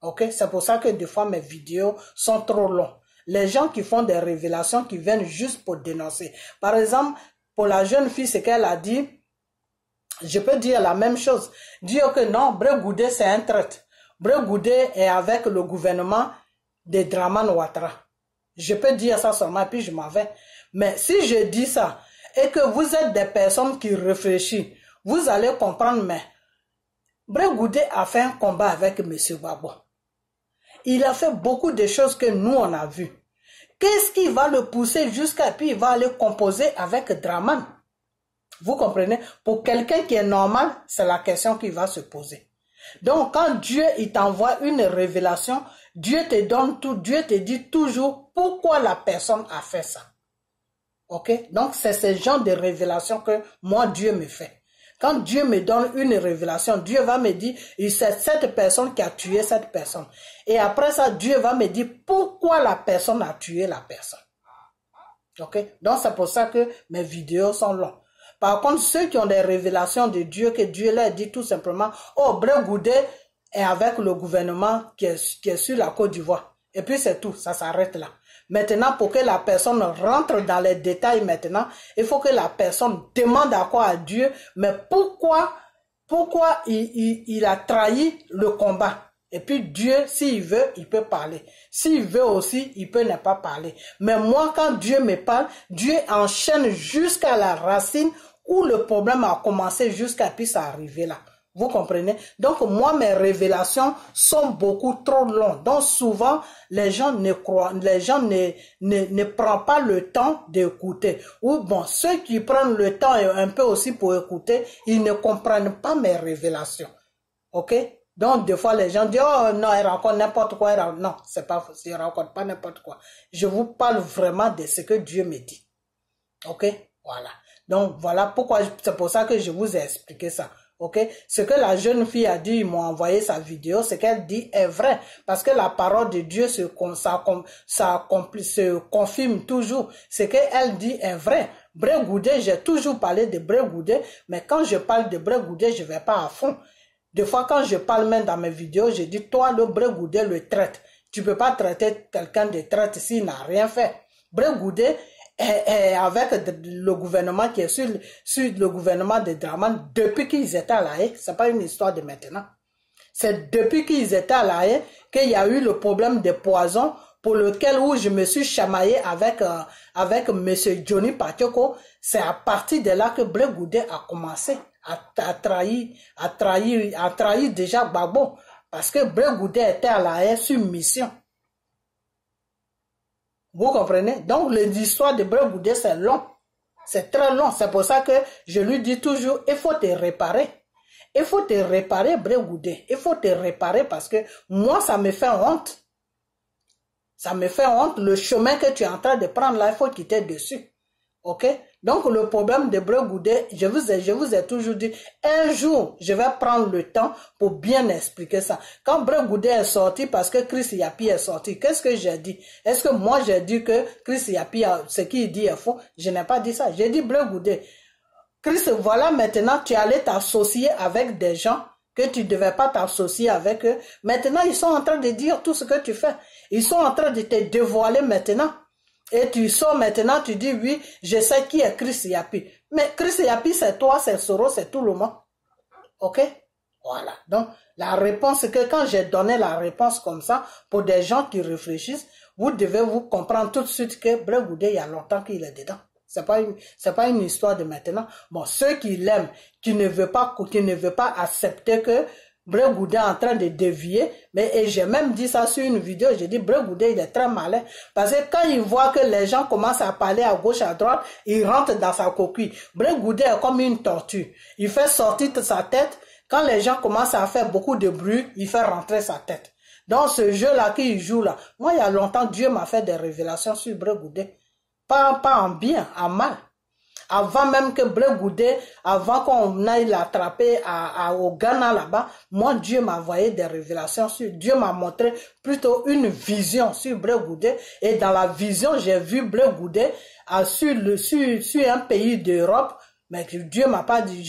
Ok? C'est pour ça que des fois mes vidéos sont trop longues. Les gens qui font des révélations qui viennent juste pour dénoncer. Par exemple, pour la jeune fille, ce qu'elle a dit, je peux dire la même chose. Dire que non, Blé Goudé, c'est un traître. Blé Goudé est avec le gouvernement de Dramane Ouattara. Je peux dire ça seulement, puis je m'en vais. Mais si je dis ça, et que vous êtes des personnes qui réfléchissent, vous allez comprendre, mais Blé Goudé a fait un combat avec M. Gbagbo. Il a fait beaucoup de choses que nous, on a vues. Qu'est-ce qui va le pousser jusqu'à puis il va aller composer avec Dramane? Vous comprenez? Pour quelqu'un qui est normal, c'est la question qui va se poser. Donc, quand Dieu il t'envoie une révélation, Dieu te donne tout, Dieu te dit toujours pourquoi la personne a fait ça. Ok? Donc, c'est ce genre de révélation que moi, Dieu me fait. Quand Dieu me donne une révélation, Dieu va me dire, c'est cette personne qui a tué cette personne. Et après ça, Dieu va me dire pourquoi la personne a tué la personne. Ok? Donc, c'est pour ça que mes vidéos sont longues. Par contre, ceux qui ont des révélations de Dieu, que Dieu leur dit tout simplement, oh, Bré Goudé est avec le gouvernement qui est sur la Côte d'Ivoire. Et puis c'est tout, ça s'arrête là. Maintenant, pour que la personne rentre dans les détails maintenant, il faut que la personne demande à quoi à Dieu, mais pourquoi il a trahi le combat. Et puis Dieu, s'il veut, il peut parler. S'il veut aussi, il peut ne pas parler. Mais moi, quand Dieu me parle, Dieu enchaîne jusqu'à la racine où le problème a commencé jusqu'à puis arriver là. Vous comprenez? Donc, moi, mes révélations sont beaucoup trop longues. Donc, souvent, les gens ne prennent pas le temps d'écouter. Ou bon, ceux qui prennent le temps un peu aussi pour écouter, ils ne comprennent pas mes révélations. OK? Donc, des fois, les gens disent, oh non, elle raconte n'importe quoi. Non, c'est pas faux, elle raconte pas n'importe quoi. Je vous parle vraiment de ce que Dieu me dit. OK? Voilà. Donc, voilà pourquoi, c'est pour ça que je vous ai expliqué ça. Ok, ce que la jeune fille a dit, ils m'ont envoyé sa vidéo, ce qu'elle dit est vrai, parce que la parole de Dieu se confirme toujours. Ce qu'elle dit est vrai. Bré Goudé, j'ai toujours parlé de Bré Goudé, mais quand je parle de Bré Goudé, je vais pas à fond. Des fois, quand je parle même dans mes vidéos, je dis, toi, le Bré Goudé le traite. Tu peux pas traiter quelqu'un de traite s'il n'a rien fait. Bré Goudé, et avec le gouvernement qui est sur le gouvernement de Dramane depuis qu'ils étaient à La Haye, c'est pas une histoire de maintenant. C'est depuis qu'ils étaient à La Haye qu'il y a eu le problème des poisons pour lequel où je me suis chamaillé avec monsieur Johnny Patioko. C'est à partir de là que Bré Goudé a commencé à trahir déjà Gbagbo, parce que Bré Goudé était à La Haye sur mission. Vous comprenez? Donc, l'histoire de Bré Goudé, c'est long. C'est très long. C'est pour ça que je lui dis toujours, il faut te réparer. Il faut te réparer, Bré Goudé. Il faut te réparer parce que moi, ça me fait honte. Ça me fait honte. Le chemin que tu es en train de prendre là, il faut quitter dessus. OK? Donc, le problème de Bré Goudé, je vous ai toujours dit, un jour, je vais prendre le temps pour bien expliquer ça. Quand Bré Goudé est sorti, parce que Chris Yapi est sorti, qu'est-ce que j'ai dit? Est-ce que moi, j'ai dit que Chris Yapi, ce qu'il dit est faux? Je n'ai pas dit ça. J'ai dit, Bré Goudé, Chris, voilà maintenant, tu allais t'associer avec des gens que tu ne devais pas t'associer avec eux. Maintenant, ils sont en train de dire tout ce que tu fais. Ils sont en train de te dévoiler maintenant. Et tu sors maintenant, tu dis, oui, je sais qui est Chris Yapi. Mais Chris Yapi, c'est toi, c'est Soro, c'est tout le monde. OK? Voilà. Donc, la réponse, c'est que quand j'ai donné la réponse comme ça, pour des gens qui réfléchissent, vous devez vous comprendre tout de suite que Bré Goudé, il y a longtemps qu'il est dedans. C'est pas une histoire de maintenant. Bon, ceux qui l'aiment, qui ne veulent pas accepter que Bré Goudé est en train de dévier, et j'ai même dit ça sur une vidéo, j'ai dit Bré Goudé, il est très malin, parce que quand il voit que les gens commencent à parler à gauche, à droite, il rentre dans sa coquille. Bré Goudé est comme une tortue, il fait sortir sa tête, quand les gens commencent à faire beaucoup de bruit, il fait rentrer sa tête. Dans ce jeu-là qu'il joue là, moi il y a longtemps, Dieu m'a fait des révélations sur Bré Goudé, pas en bien, en mal. Avant même que Bré Goudé, avant qu'on aille l'attraper au Ghana là-bas, moi Dieu m'a envoyé des révélations sur, Dieu m'a montré plutôt une vision sur Bré Goudé, et dans la vision j'ai vu Bré Goudé sur un pays d'Europe, mais Dieu m'a pas dit,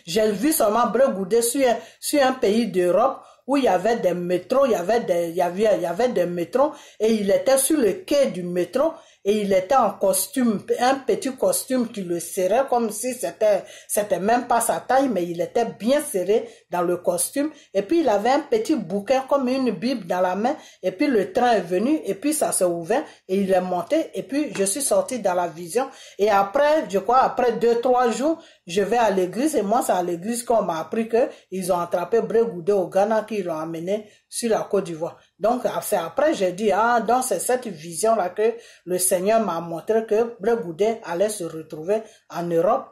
j'ai vu seulement Bré Goudé sur un pays d'Europe où il y avait des métros, il y avait des métros, et il était sur le quai du métro, et il était en costume, un petit costume qui le serrait comme si c'était même pas sa taille, mais il était bien serré dans le costume. Et puis il avait un petit bouquin comme une Bible dans la main. Et puis le train est venu, et puis ça s'est ouvert, et il est monté. Et puis je suis sorti dans la vision. Et après, je crois, après 2-3 jours, je vais à l'église. Et moi, c'est à l'église qu'on m'a appris que ils ont attrapé Bré Goudé au Ghana, qu'ils l'ont amené sur la Côte d'Ivoire. Donc, c'est après, j'ai dit, donc c'est cette vision-là que le Seigneur m'a montré que Bré Goudé allait se retrouver en Europe.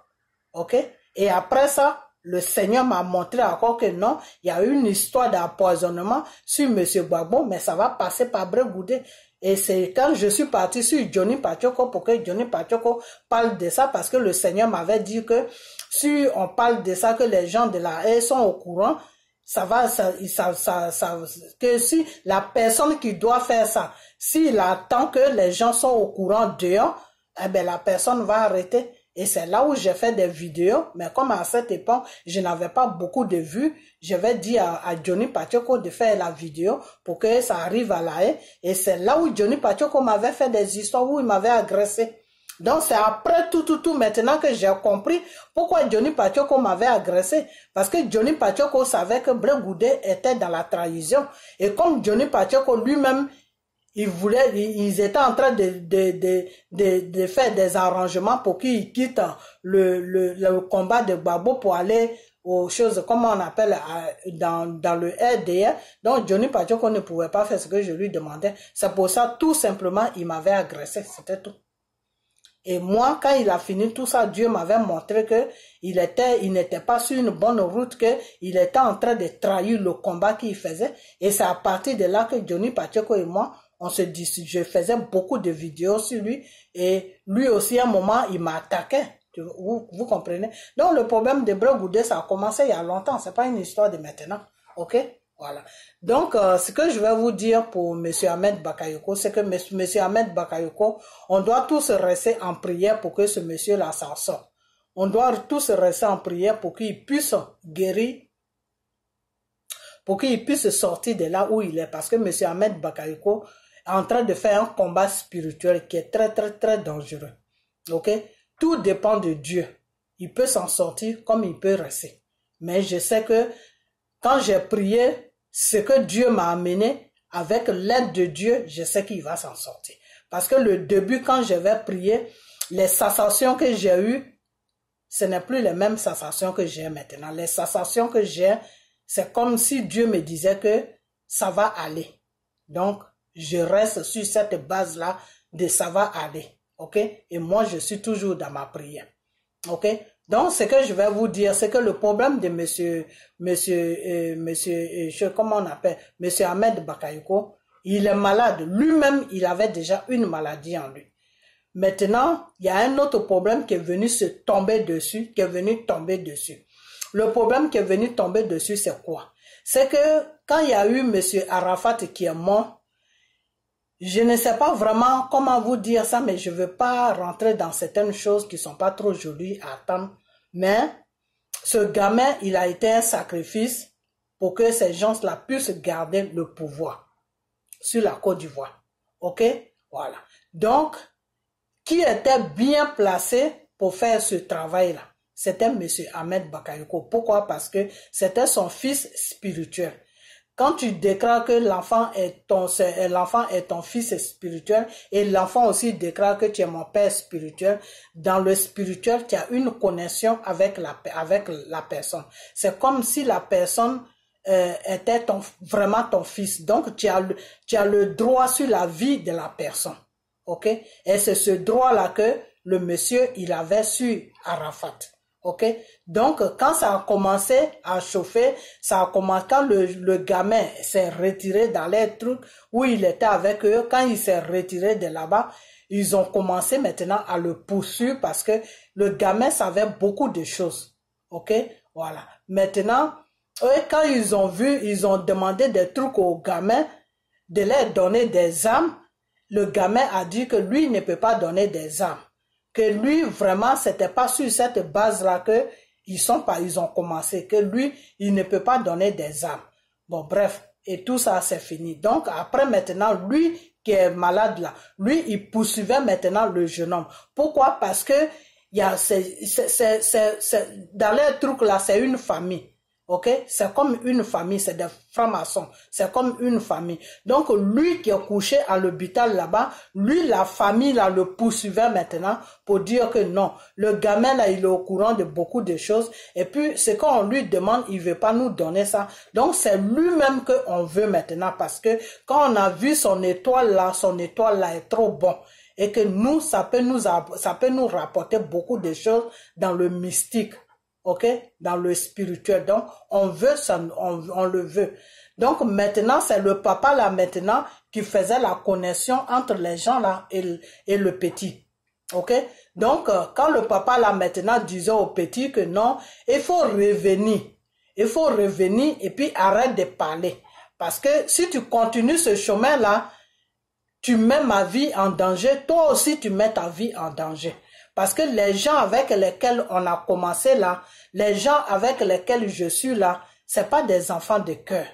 OK? Et après ça, le Seigneur m'a montré encore que non, il y a eu une histoire d'empoisonnement sur M. Gbagbo, mais ça va passer par Bré Goudé. Et c'est quand je suis parti sur Johnny Patioko pour que Johnny Patioko parle de ça, parce que le Seigneur m'avait dit que si on parle de ça, que les gens de la haie sont au courant, que si la personne qui doit faire ça, s'il attend que les gens sont au courant dehors, eh ben la personne va arrêter. Et c'est là où j'ai fait des vidéos, mais comme à cette époque, je n'avais pas beaucoup de vues, je vais dire à Johnny Pacheco de faire la vidéo pour que ça arrive à la haie. Et c'est là où Johnny Pacheco m'avait fait des histoires où il m'avait agressé. Donc c'est après tout maintenant que j'ai compris pourquoi Johnny Pacheco m'avait agressé. Parce que Johnny Pacheco savait que Blé Goudé était dans la trahison. Et comme Johnny Pacheco lui-même, ils étaient en train de faire des arrangements pour qu'ils quittent le combat de Gbagbo pour aller aux choses, comment on appelle, dans le RDR. Donc, Johnny Pacheco ne pouvait pas faire ce que je lui demandais. C'est pour ça, tout simplement, il m'avait agressé. C'était tout. Et moi, quand il a fini tout ça, Dieu m'avait montré que il n'était pas sur une bonne route, que il était en train de trahir le combat qu'il faisait. Et c'est à partir de là que Johnny Pacheco et moi, on se dit, je faisais beaucoup de vidéos sur lui. Et lui aussi, à un moment, il m'attaquait. Vous comprenez? Donc, le problème de Blé Goudé, ça a commencé il y a longtemps. C'est pas une histoire de maintenant. OK? Voilà. Donc, ce que je vais vous dire pour M. Ahmed Bakayoko, c'est que M. Ahmed Bakayoko, on doit tous rester en prière pour que ce monsieur-là s'en sorte. On doit tous rester en prière pour qu'il puisse guérir, pour qu'il puisse sortir de là où il est. Parce que M. Ahmed Bakayoko est en train de faire un combat spirituel qui est très dangereux. Ok? Tout dépend de Dieu. Il peut s'en sortir comme il peut rester. Mais je sais que quand j'ai prié, ce que Dieu m'a amené, avec l'aide de Dieu, je sais qu'il va s'en sortir. Parce que le début, quand je vais prier, les sensations que j'ai eues, ce n'est plus les mêmes sensations que j'ai maintenant. Les sensations que j'ai, c'est comme si Dieu me disait que ça va aller. Donc, je reste sur cette base-là de ça va aller. Ok? Et moi, je suis toujours dans ma prière. Ok? Donc, ce que je vais vous dire, c'est que le problème de comment on appelle, monsieur Ahmed Bakayoko, il est malade. Lui-même, il avait déjà une maladie en lui. Maintenant, il y a un autre problème qui est venu se tomber dessus, Le problème qui est venu tomber dessus, c'est quoi? C'est que quand il y a eu monsieur Arafat qui est mort, je ne sais pas vraiment comment vous dire ça, mais je ne veux pas rentrer dans certaines choses qui ne sont pas trop jolies à attendre. Mais ce gamin, il a été un sacrifice pour que ces gens-là puissent garder le pouvoir sur la Côte d'Ivoire. Ok? Voilà. Donc, qui était bien placé pour faire ce travail-là? C'était M. Ahmed Bakayoko. Pourquoi? Parce que c'était son fils spirituel. Quand tu déclares que l'enfant est ton fils spirituel et l'enfant aussi déclare que tu es mon père spirituel, dans le spirituel, tu as une connexion avec la personne. C'est comme si la personne était vraiment ton fils. Donc, tu as le droit sur la vie de la personne. Ok? Et c'est ce droit-là que le monsieur, il avait sur Arafat. Ok? Donc, quand ça a commencé à chauffer, quand le gamin s'est retiré dans les trucs où il était avec eux, quand il s'est retiré de là-bas, ils ont commencé maintenant à le poursuivre parce que le gamin savait beaucoup de choses. Ok? Voilà. Maintenant, eux, quand ils ont vu, ils ont demandé des trucs au gamin, de leur donner des armes. Le gamin a dit que lui ne peut pas donner des armes. Que lui, vraiment, c'était pas sur cette base-là que ils ont commencé. Que lui, il ne peut pas donner des armes. Bon, bref. Et tout ça, c'est fini. Donc, après, maintenant, lui qui est malade là, lui, il poursuivait maintenant le jeune homme. Pourquoi? Parce que, dans les trucs là, c'est une famille. Ok? C'est comme une famille, c'est des francs-maçons. C'est comme une famille. Donc, lui qui est couché à l'hôpital là-bas, lui, la famille là, le poursuivait maintenant pour dire que non. Le gamin là, il est au courant de beaucoup de choses. Et puis, ce qu'on lui demande, il veut pas nous donner ça. Donc, c'est lui-même qu'on veut maintenant parce que quand on a vu son étoile là est trop bon. Et que nous, ça peut nous rapporter beaucoup de choses dans le mystique. Ok, dans le spirituel. Donc, on veut ça, on le veut. Donc, maintenant, c'est le papa là, maintenant, qui faisait la connexion entre les gens là et le petit. Ok? Donc, quand le papa là, maintenant, disait au petit que non, il faut revenir. Il faut revenir et puis arrête de parler. Parce que si tu continues ce chemin là, tu mets ma vie en danger. Toi aussi, tu mets ta vie en danger. Parce que les gens avec lesquels on a commencé là, les gens avec lesquels je suis là, c'est pas des enfants de cœur.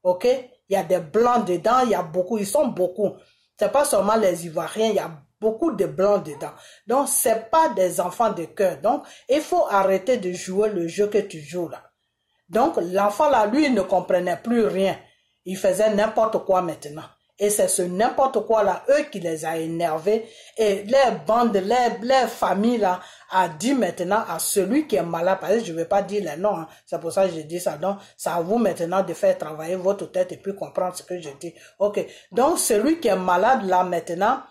Ok? Il y a des blancs dedans, il y a beaucoup, ils sont beaucoup. C'est pas seulement les Ivoiriens, il y a beaucoup de blancs dedans. Donc, c'est pas des enfants de cœur. Donc, il faut arrêter de jouer le jeu que tu joues là. Donc, l'enfant là, lui, il ne comprenait plus rien. Il faisait n'importe quoi maintenant. Et c'est ce n'importe quoi là, eux qui les a énervés. Et les bandes, les familles là, a dit maintenant à celui qui est malade, parce que je ne vais pas dire les noms, hein, c'est pour ça que je dis ça. Donc, c'est à vous maintenant de faire travailler votre tête et puis comprendre ce que je dis. Ok. Donc, celui qui est malade là maintenant,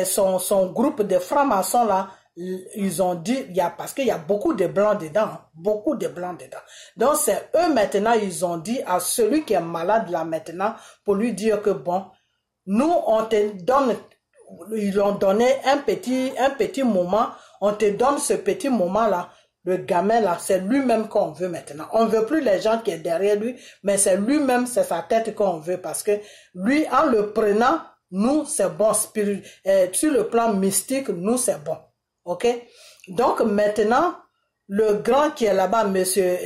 son groupe de francs-maçons là, ils ont dit, parce qu'il y a beaucoup de blancs dedans, hein, beaucoup de blancs dedans. Donc c'est eux maintenant, ils ont dit à celui qui est malade là maintenant, pour lui dire que bon, nous on te donne, ils ont donné un petit moment, on te donne ce petit moment là, le gamin là, c'est lui-même qu'on veut maintenant. On veut plus les gens qui sont derrière lui, mais c'est lui-même, c'est sa tête qu'on veut, parce que lui, en le prenant, nous c'est bon, sur le plan mystique, nous c'est bon. Ok? Donc maintenant, le grand qui est là-bas, monsieur,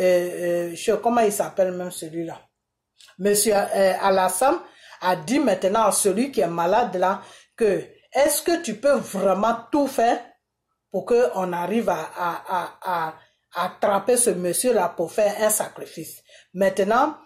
comment il s'appelle même celui-là? Monsieur Alassane a dit maintenant à celui qui est malade là que est-ce que tu peux vraiment tout faire pour qu'on arrive à attraper ce monsieur-là pour faire un sacrifice? Maintenant,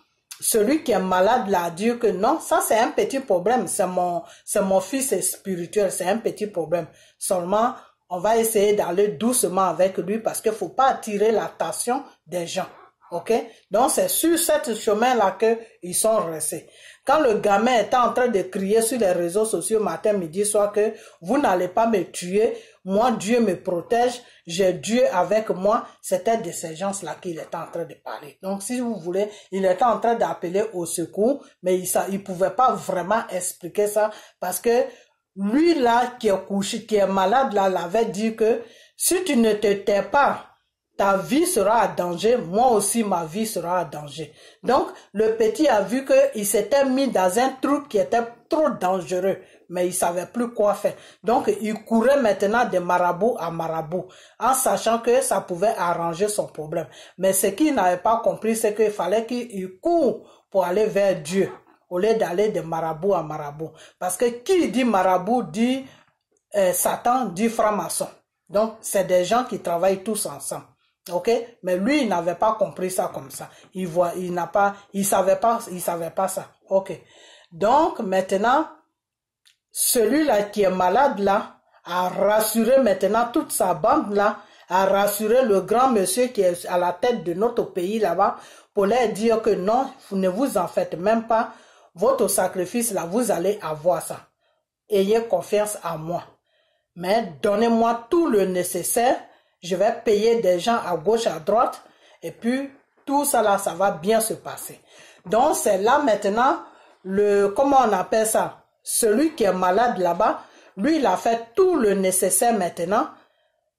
celui qui est malade là a dit que non, ça c'est un petit problème, c'est mon fils spirituel, c'est un petit problème. Seulement, on va essayer d'aller doucement avec lui parce qu'il ne faut pas attirer l'attention des gens. Ok? Donc, c'est sur ce chemin-là qu'ils sont restés. Quand le gamin était en train de crier sur les réseaux sociaux matin, midi, soir que vous n'allez pas me tuer, moi, Dieu me protège, j'ai Dieu avec moi, c'était de ces gens-là qu'il était en train de parler. Donc, si vous voulez, il était en train d'appeler au secours, mais il pouvait pas vraiment expliquer ça parce que lui là qui est couché, qui est malade là, l'avait dit que si tu ne te tais pas, ta vie sera à danger, moi aussi ma vie sera à danger. Donc le petit a vu qu'il s'était mis dans un truc qui était trop dangereux, mais il savait plus quoi faire. Donc il courait maintenant de marabout à marabout, en sachant que ça pouvait arranger son problème. Mais ce qu'il n'avait pas compris, c'est qu'il fallait qu'il court pour aller vers Dieu, au lieu d'aller de marabout à marabout. Parce que qui dit marabout dit Satan, dit franc-maçon. Donc, c'est des gens qui travaillent tous ensemble. Ok? Mais lui, il n'avait pas compris ça comme ça. Il savait pas ça. Ok. Donc, maintenant, celui-là qui est malade là, a rassuré maintenant toute sa bande là, a rassuré le grand monsieur qui est à la tête de notre pays là-bas, pour leur dire que non, vous ne vous en faites même pas. Votre sacrifice là, vous allez avoir ça. Ayez confiance en moi. Mais donnez-moi tout le nécessaire. Je vais payer des gens à gauche, à droite. Et puis, tout ça là, ça va bien se passer. Donc, c'est là maintenant, comment on appelle ça? Celui qui est malade là-bas, lui, il a fait tout le nécessaire maintenant,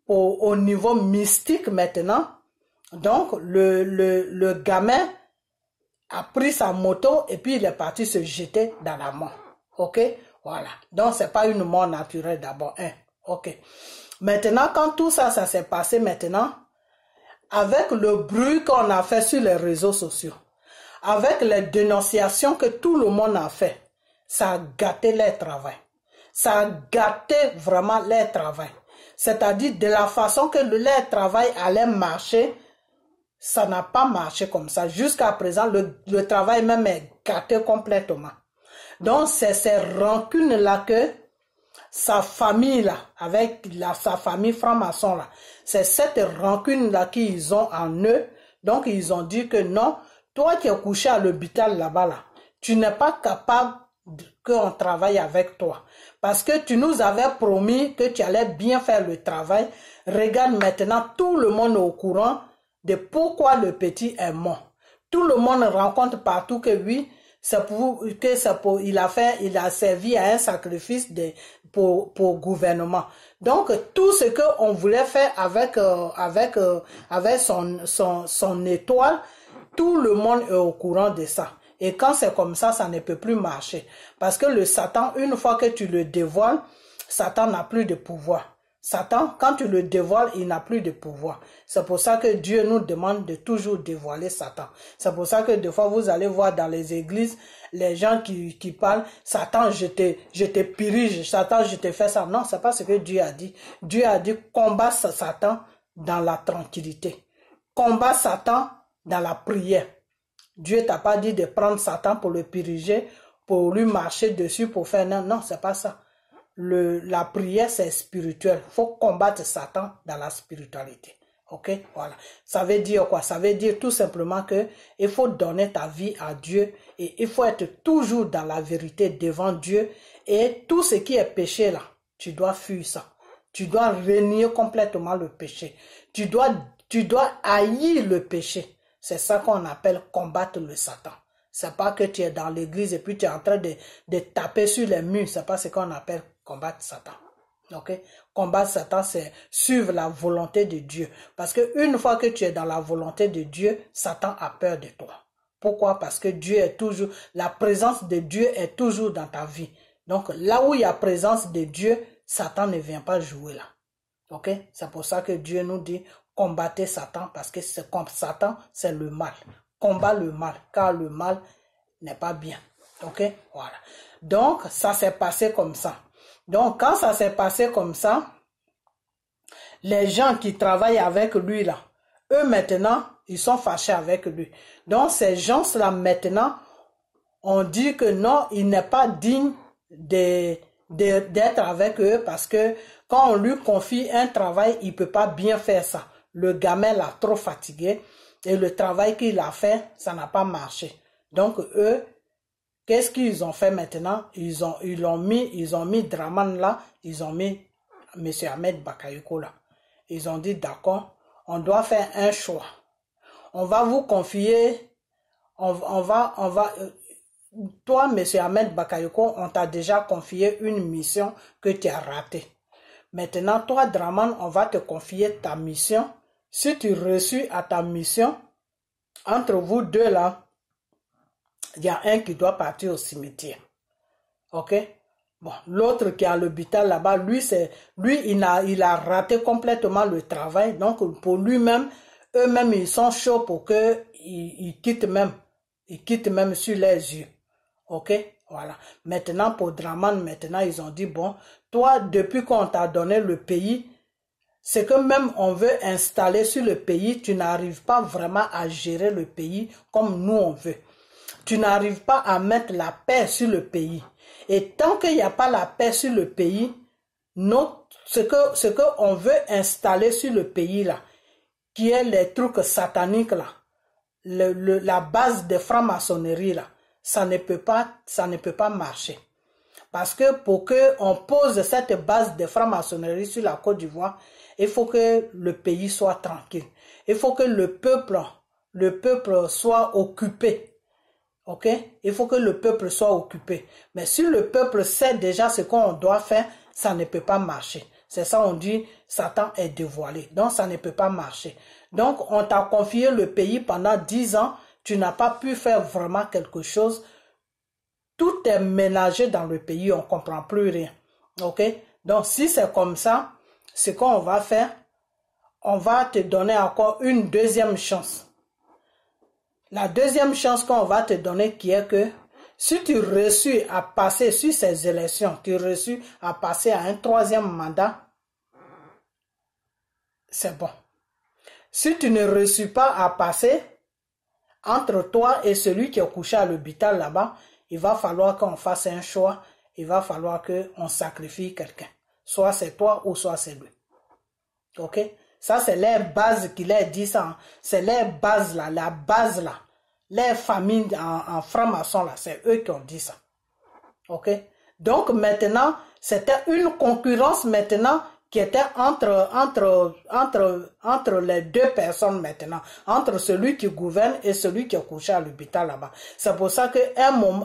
au niveau mystique maintenant. Donc, le gamin a pris sa moto et puis il est parti se jeter dans la mort. Ok? Voilà. Donc, c'est pas une mort naturelle d'abord. Hein? Ok. Maintenant, quand tout ça, ça s'est passé maintenant, avec le bruit qu'on a fait sur les réseaux sociaux, avec les dénonciations que tout le monde a fait, ça a gâté leur travail. Ça a gâté vraiment leur travail. C'est-à-dire, de la façon que leur travail allait marcher, ça n'a pas marché comme ça. Jusqu'à présent, le travail même est gâté complètement. Donc, c'est ces rancunes-là que sa famille là, avec sa famille franc-maçon là, c'est cette rancune là qu'ils ont en eux. Donc ils ont dit que non, toi qui es couché à l'hôpital là-bas là, tu n'es pas capable qu'on travaille avec toi. Parce que tu nous avais promis que tu allais bien faire le travail. Regarde maintenant, tout le monde est au courant de pourquoi le petit est mort. Tout le monde rencontre partout que oui, il a servi à un sacrifice pour gouvernement. Donc tout ce que on voulait faire avec son étoile, tout le monde est au courant de ça. Et quand c'est comme ça, ça ne peut plus marcher. Parce que le Satan, une fois que tu le dévoiles, Satan n'a plus de pouvoir. Satan, quand tu le dévoiles, il n'a plus de pouvoir. C'est pour ça que Dieu nous demande de toujours dévoiler Satan. C'est pour ça que des fois, vous allez voir dans les églises, les gens qui parlent, Satan, je te purige, Satan, je te fais ça. Non, c'est pas ce que Dieu a dit. Dieu a dit, combat Satan dans la tranquillité. Combat Satan dans la prière. Dieu t'a pas dit de prendre Satan pour le puriger, pour lui marcher dessus, pour faire... Non, non, c'est pas ça. La prière, c'est spirituel. Il faut combattre Satan dans la spiritualité. Ok, voilà. Ça veut dire quoi? Ça veut dire tout simplement que il faut donner ta vie à Dieu et il faut être toujours dans la vérité devant Dieu. Et tout ce qui est péché là, tu dois fuir ça. Tu dois renier complètement le péché. Tu dois haïr le péché. C'est ça qu'on appelle combattre le Satan. C'est pas que tu es dans l'église et puis tu es en train de taper sur les murs. C'est pas ce qu'on appelle combattre Satan. Ok? Combattre Satan, c'est suivre la volonté de Dieu. Parce que une fois que tu es dans la volonté de Dieu, Satan a peur de toi. Pourquoi? Parce que Dieu est toujours, la présence de Dieu est toujours dans ta vie. Donc là où il y a présence de Dieu, Satan ne vient pas jouer là. Ok? C'est pour ça que Dieu nous dit combattez Satan, parce que Satan, c'est le mal. Combat le mal, car le mal n'est pas bien. Ok? Voilà. Donc, ça s'est passé comme ça. Donc, quand ça s'est passé comme ça, les gens qui travaillent avec lui là, eux maintenant, ils sont fâchés avec lui. Donc, ces gens-là maintenant, on dit que non, il n'est pas digne d'être avec eux parce que quand on lui confie un travail, il peut pas bien faire ça. Le gamin l'a trop fatigué et le travail qu'il a fait, ça n'a pas marché. Donc, eux, qu'est-ce qu'ils ont fait maintenant? Ils ont mis Draman là, ils ont mis M. Ahmed Bakayoko là. Ils ont dit d'accord, on doit faire un choix. On va vous confier, toi, M. Ahmed Bakayoko, on t'a déjà confié une mission que tu as ratée. Maintenant, toi, Draman, on va te confier ta mission. Si tu reçus à ta mission, entre vous deux là, il y a un qui doit partir au cimetière. Ok? Bon, l'autre qui est à l'hôpital là-bas, lui, il a raté complètement le travail. Donc, pour lui-même, eux-mêmes, ils sont chauds pour que ils quittent même sur les yeux. Ok? Voilà. Maintenant, pour Draman, maintenant, ils ont dit, bon, toi, depuis qu'on t'a donné le pays, c'est que même on veut installer sur le pays, tu n'arrives pas vraiment à gérer le pays comme nous on veut. Tu n'arrives pas à mettre la paix sur le pays. Et tant qu'il n'y a pas la paix sur le pays, ce que on veut installer sur le pays là, qui est les trucs sataniques là, la base de franc-maçonnerie là, ça ne peut pas marcher. Parce que pour qu'on pose cette base de franc-maçonnerie sur la Côte d'Ivoire, il faut que le pays soit tranquille. Il faut que le peuple soit occupé. Ok? Il faut que le peuple soit occupé. Mais si le peuple sait déjà ce qu'on doit faire, ça ne peut pas marcher. C'est ça, on dit, Satan est dévoilé. Donc, ça ne peut pas marcher. Donc, on t'a confié le pays pendant 10 ans. Tu n'as pas pu faire vraiment quelque chose. Tout est ménagé dans le pays. On ne comprend plus rien. Ok? Donc, si c'est comme ça, ce qu'on va faire, on va te donner encore une deuxième chance. La deuxième chance qu'on va te donner qui est que si tu reçus à passer sur ces élections, tu reçus à passer à un troisième mandat, c'est bon. Si tu ne reçus pas à passer, entre toi et celui qui est couché à l'hôpital là-bas, il va falloir qu'on fasse un choix, il va falloir qu'on sacrifie quelqu'un. Soit c'est toi ou soit c'est lui. Ok? Ça, c'est les bases qui leur dit ça. C'est les bases là, la base là. Les familles en franc-maçon là, c'est eux qui ont dit ça. Ok? Donc maintenant, c'était une concurrence maintenant qui était entre les deux personnes maintenant. Entre celui qui gouverne et celui qui est couché à l'hôpital là-bas. C'est pour ça que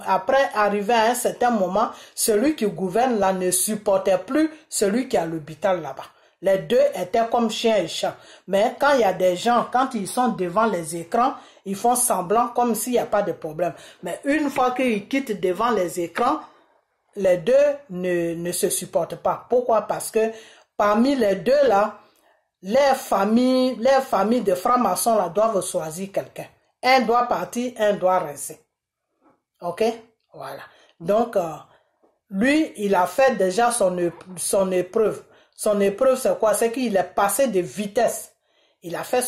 après arrivé à un certain moment, celui qui gouverne là ne supportait plus celui qui est à l'hôpital là-bas. Les deux étaient comme chien et chat. Mais quand il y a des gens, quand ils sont devant les écrans, ils font semblant comme s'il n'y a pas de problème. Mais une fois qu'ils quittent devant les écrans, les deux ne se supportent pas. Pourquoi? Parce que parmi les deux là, les familles de francs-maçons là doivent choisir quelqu'un. Un doit partir, un doit rester. Ok? Voilà. Donc, lui, il a fait déjà son épreuve. Son épreuve, c'est quoi? C'est qu'il est passé de vitesse. Il a fait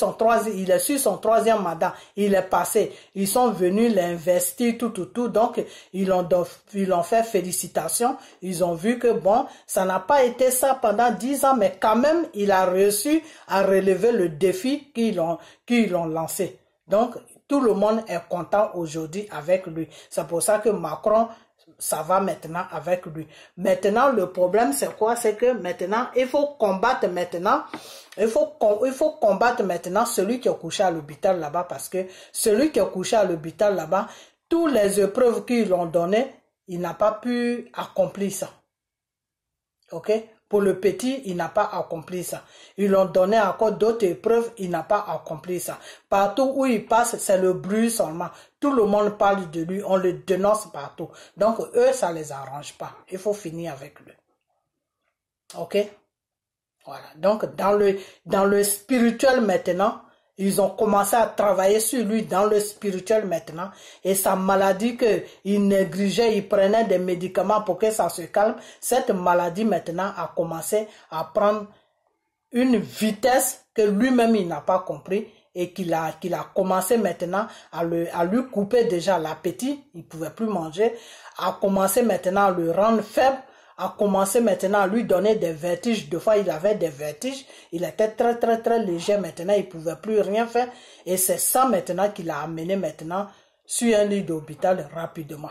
il a su son troisième mandat. Il est passé. Ils sont venus l'investir, tout. Donc, ils ont fait félicitations. Ils ont vu que bon, ça n'a pas été ça pendant 10 ans, mais quand même, il a réussi à relever le défi qu'ils ont lancé. Donc, tout le monde est content aujourd'hui avec lui. C'est pour ça que Macron, ça va maintenant avec lui. Maintenant, le problème, c'est quoi? C'est que maintenant, il faut combattre maintenant. Il faut combattre maintenant celui qui est couché à l'hôpital là-bas, parce que celui qui est couché à l'hôpital là-bas, toutes les épreuves qu'ils l'ont donné, il n'a pas pu accomplir ça. Ok? Pour le petit, il n'a pas accompli ça. Ils l'ont donné encore d'autres épreuves, il n'a pas accompli ça. Partout où il passe, c'est le bruit seulement. Tout le monde parle de lui, on le dénonce partout. Donc, eux, ça les arrange pas. Il faut finir avec lui. Ok? Voilà. Donc, dans le spirituel maintenant, ils ont commencé à travailler sur lui dans le spirituel maintenant. Et sa maladie qu'il négligeait, il prenait des médicaments pour que ça se calme. Cette maladie maintenant a commencé à prendre une vitesse que lui-même il n'a pas compris. Et qu'il a commencé maintenant à lui couper déjà l'appétit. Il ne pouvait plus manger. A commencé maintenant à le rendre faible. A commencé maintenant à lui donner des vertiges. Deux fois, il avait des vertiges. Il était très léger. Maintenant, il ne pouvait plus rien faire. Et c'est ça maintenant qu'il a amené maintenant sur un lit d'hôpital rapidement.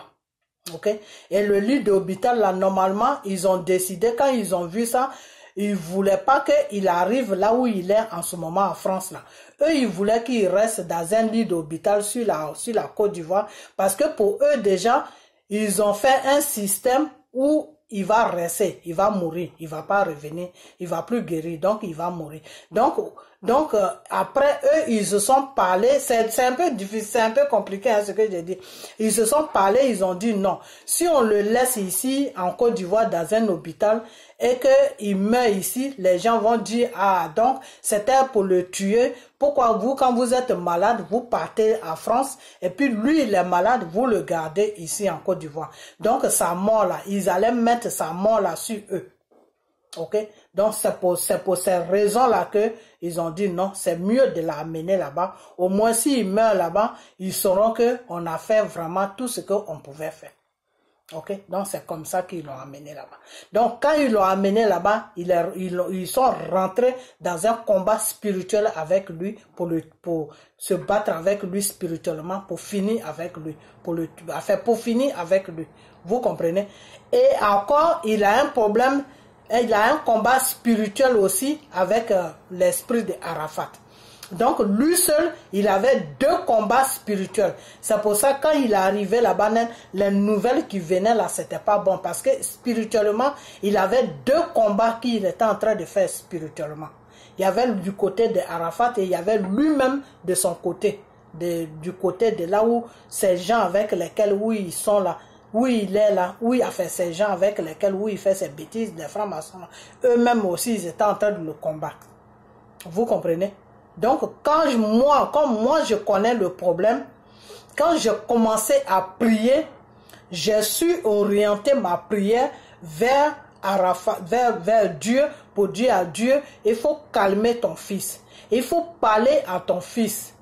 Ok? Et le lit d'hôpital, là, normalement, ils ont décidé, quand ils ont vu ça, ils ne voulaient pas qu'il arrive là où il est en ce moment en France, là. Eux, ils voulaient qu'il reste dans un lit d'hôpital sur la Côte d'Ivoire. Parce que pour eux, déjà, ils ont fait un système où il va rester, il va mourir, il va pas revenir, il va plus guérir, donc il va mourir. Donc après eux, ils se sont parlé, c'est un peu difficile, c'est un peu compliqué hein, ce que j'ai dit. Ils se sont parlé, ils ont dit non. Si on le laisse ici en Côte d'Ivoire dans un hôpital et qu'il meurt ici, les gens vont dire ah donc c'était pour le tuer. Pourquoi vous, quand vous êtes malade, vous partez en France et puis lui, il est malade, vous le gardez ici en Côte d'Ivoire. Donc sa mort là, ils allaient mettre sa mort là sur eux. Ok? Donc c'est pour ces raisons-là que ils ont dit non, c'est mieux de l'amener là-bas. Au moins s'il meurt là-bas, ils sauront que on a fait vraiment tout ce qu'on pouvait faire. Ok, donc c'est comme ça qu'ils l'ont amené là-bas. Donc quand ils l'ont amené là-bas, ils sont rentrés dans un combat spirituel avec lui pour se battre avec lui spirituellement, pour finir avec lui, pour finir avec lui. Vous comprenez? Et encore, il a un problème, il a un combat spirituel aussi avec l'esprit de Arafat. Donc lui seul, il avait 2 combats spirituels. C'est pour ça quand il est arrivé là-bas, les nouvelles qui venaient là, c'était pas bon. Parce que spirituellement, il avait 2 combats qu'il était en train de faire spirituellement. Il y avait du côté de Arafat et il y avait lui-même de son côté. Du côté de là où ces gens avec lesquels où ils sont là, où il est là, où il a fait ces gens avec lesquels où il fait ses bêtises, les francs-maçons, eux-mêmes aussi, ils étaient en train de le combattre. Vous comprenez? Donc, comme moi je connais le problème, quand je commençais à prier, j'ai su orienter ma prière vers Arafat, vers Dieu, pour dire à Dieu, il faut calmer ton fils. Il faut parler à ton fils.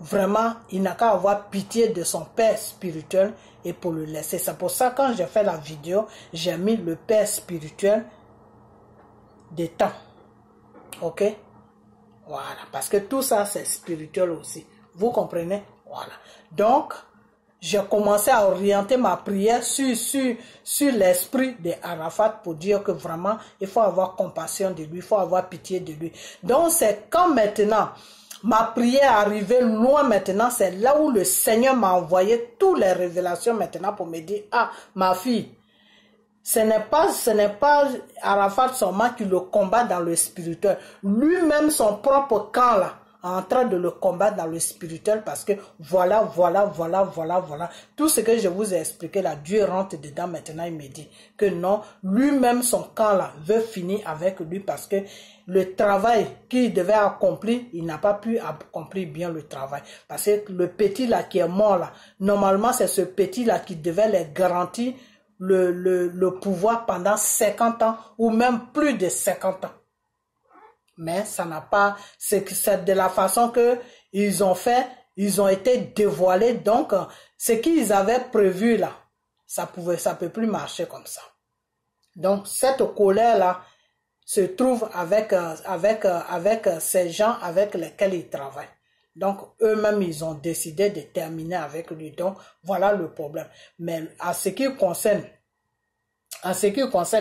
Vraiment, il n'a qu'à avoir pitié de son père spirituel et pour le laisser. C'est pour ça, quand j'ai fait la vidéo, j'ai mis le père spirituel des temps. Ok? Voilà, parce que tout ça, c'est spirituel aussi. Vous comprenez? Voilà. Donc, j'ai commencé à orienter ma prière sur l'esprit de Arafat pour dire que vraiment, il faut avoir compassion de lui, il faut avoir pitié de lui. Donc, c'est quand maintenant, ma prière est arrivée loin maintenant, c'est là où le Seigneur m'a envoyé toutes les révélations maintenant pour me dire, ah, ma fille, ce n'est pas Arafat seulement qui le combat dans le spirituel. Lui-même, son propre camp là, en train de le combattre dans le spirituel parce que voilà. Tout ce que je vous ai expliqué là, Dieu rentre dedans maintenant, il me dit que non, lui-même son camp là veut finir avec lui parce que le travail qu'il devait accomplir, il n'a pas pu accomplir bien le travail. Parce que le petit là qui est mort là, normalement c'est ce petit là qui devait les garantir le pouvoir pendant 50 ans ou même plus de 50 ans. Mais ça n'a pas, c'est de la façon que ils ont fait, ils ont été dévoilés. Donc, ce qu'ils avaient prévu là, ça peut plus marcher comme ça. Donc, cette colère là se trouve avec ces gens avec lesquels ils travaillent. Donc, eux-mêmes, ils ont décidé de terminer avec lui. Donc, voilà le problème. Mais à ce qui concerne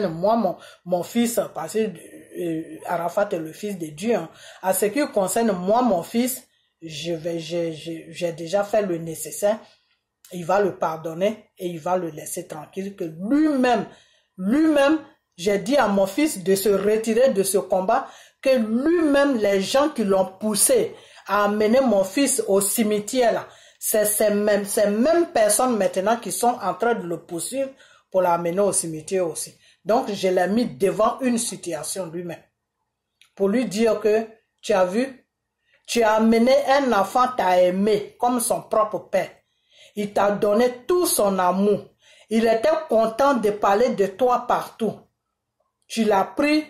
moi, mon fils, parce que Arafat est le fils de Dieu, hein. À ce qui concerne moi, mon fils, j'ai déjà fait le nécessaire. Il va le pardonner et il va le laisser tranquille. Que lui-même, j'ai dit à mon fils de se retirer de ce combat, que lui-même, les gens qui l'ont poussé à amener mon fils au cimetière, là, c'est ces mêmes personnes maintenant qui sont en train de le poursuivre pour l'amener au cimetière aussi. Donc, je l'ai mis devant une situation lui-même. Pour lui dire que, tu as vu, tu as amené un enfant, t'as aimé comme son propre père. Il t'a donné tout son amour. Il était content de parler de toi partout. Tu l'as pris,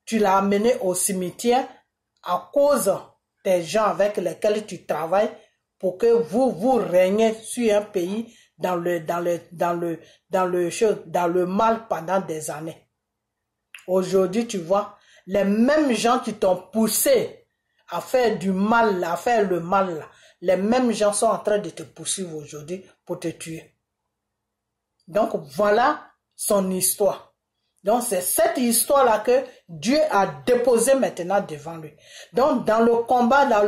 tu l'as amené au cimetière à cause des gens avec lesquels tu travailles pour que vous régnez sur un pays dans le mal pendant des années. Aujourd'hui, tu vois, les mêmes gens qui t'ont poussé à faire du mal, à faire le mal, là, les mêmes gens sont en train de te poursuivre aujourd'hui pour te tuer. Donc, voilà son histoire. Donc, c'est cette histoire-là que Dieu a déposée maintenant devant lui. Donc, dans le combat, là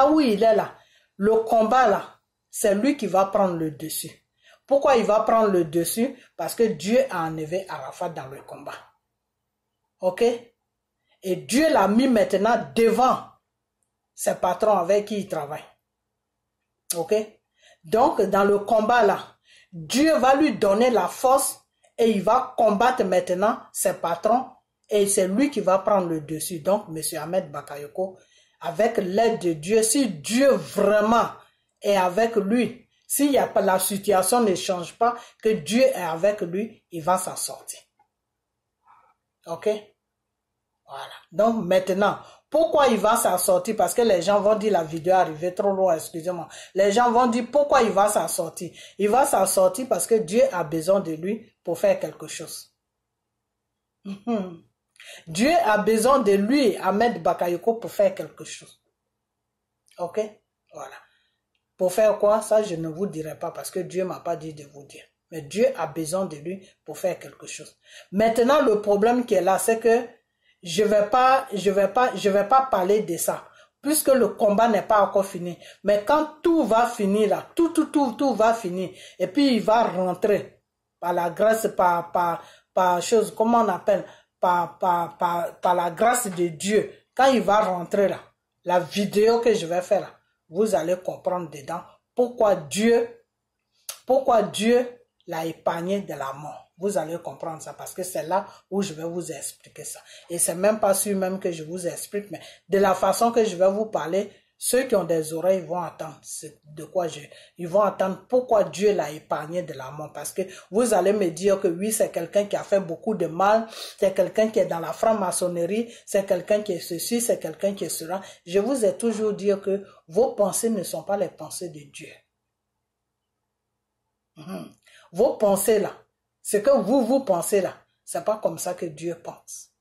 où il est là, le combat là, c'est lui qui va prendre le dessus. Pourquoi il va prendre le dessus? Parce que Dieu a enlevé Arafat dans le combat. Ok? Et Dieu l'a mis maintenant devant ses patrons avec qui il travaille. Ok? Donc, dans le combat là, Dieu va lui donner la force et il va combattre maintenant ses patrons et c'est lui qui va prendre le dessus. Donc, M. Ahmed Bakayoko, avec l'aide de Dieu, si Dieu vraiment est avec lui, s'il y a pas, la situation ne change pas, que Dieu est avec lui, il va s'en sortir. Ok? Voilà. Donc maintenant, pourquoi il va s'en sortir? Parce que les gens vont dire la vidéo est arrivée trop loin, excusez-moi. Les gens vont dire pourquoi il va s'en sortir. Il va s'en sortir parce que Dieu a besoin de lui pour faire quelque chose. Dieu a besoin de lui, Ahmed Bakayoko, pour faire quelque chose. Ok? Voilà. Pour faire quoi? Ça, je ne vous dirai pas parce que Dieu ne m'a pas dit de vous dire. Mais Dieu a besoin de lui pour faire quelque chose. Maintenant, le problème qui est là, c'est que je vais pas parler de ça. Puisque le combat n'est pas encore fini. Mais quand tout va finir là, tout va finir. Et puis il va rentrer par la grâce, par chose, comment on appelle? Par la grâce de Dieu. Quand il va rentrer là, la vidéo que je vais faire là, vous allez comprendre dedans pourquoi Dieu l'a épargné de la mort. Vous allez comprendre ça parce que c'est là où je vais vous expliquer ça. Et c'est même pas sûr même que je vous explique, mais de la façon que je vais vous parler, ceux qui ont des oreilles vont entendre ils vont entendre pourquoi Dieu l'a épargné de la mort. Parce que vous allez me dire que oui, c'est quelqu'un qui a fait beaucoup de mal, c'est quelqu'un qui est dans la franc-maçonnerie, c'est quelqu'un qui est ceci, c'est quelqu'un qui est cela. Je vous ai toujours dit que vos pensées ne sont pas les pensées de Dieu. Vos pensées là, ce que vous pensez là, c'est pas comme ça que Dieu pense.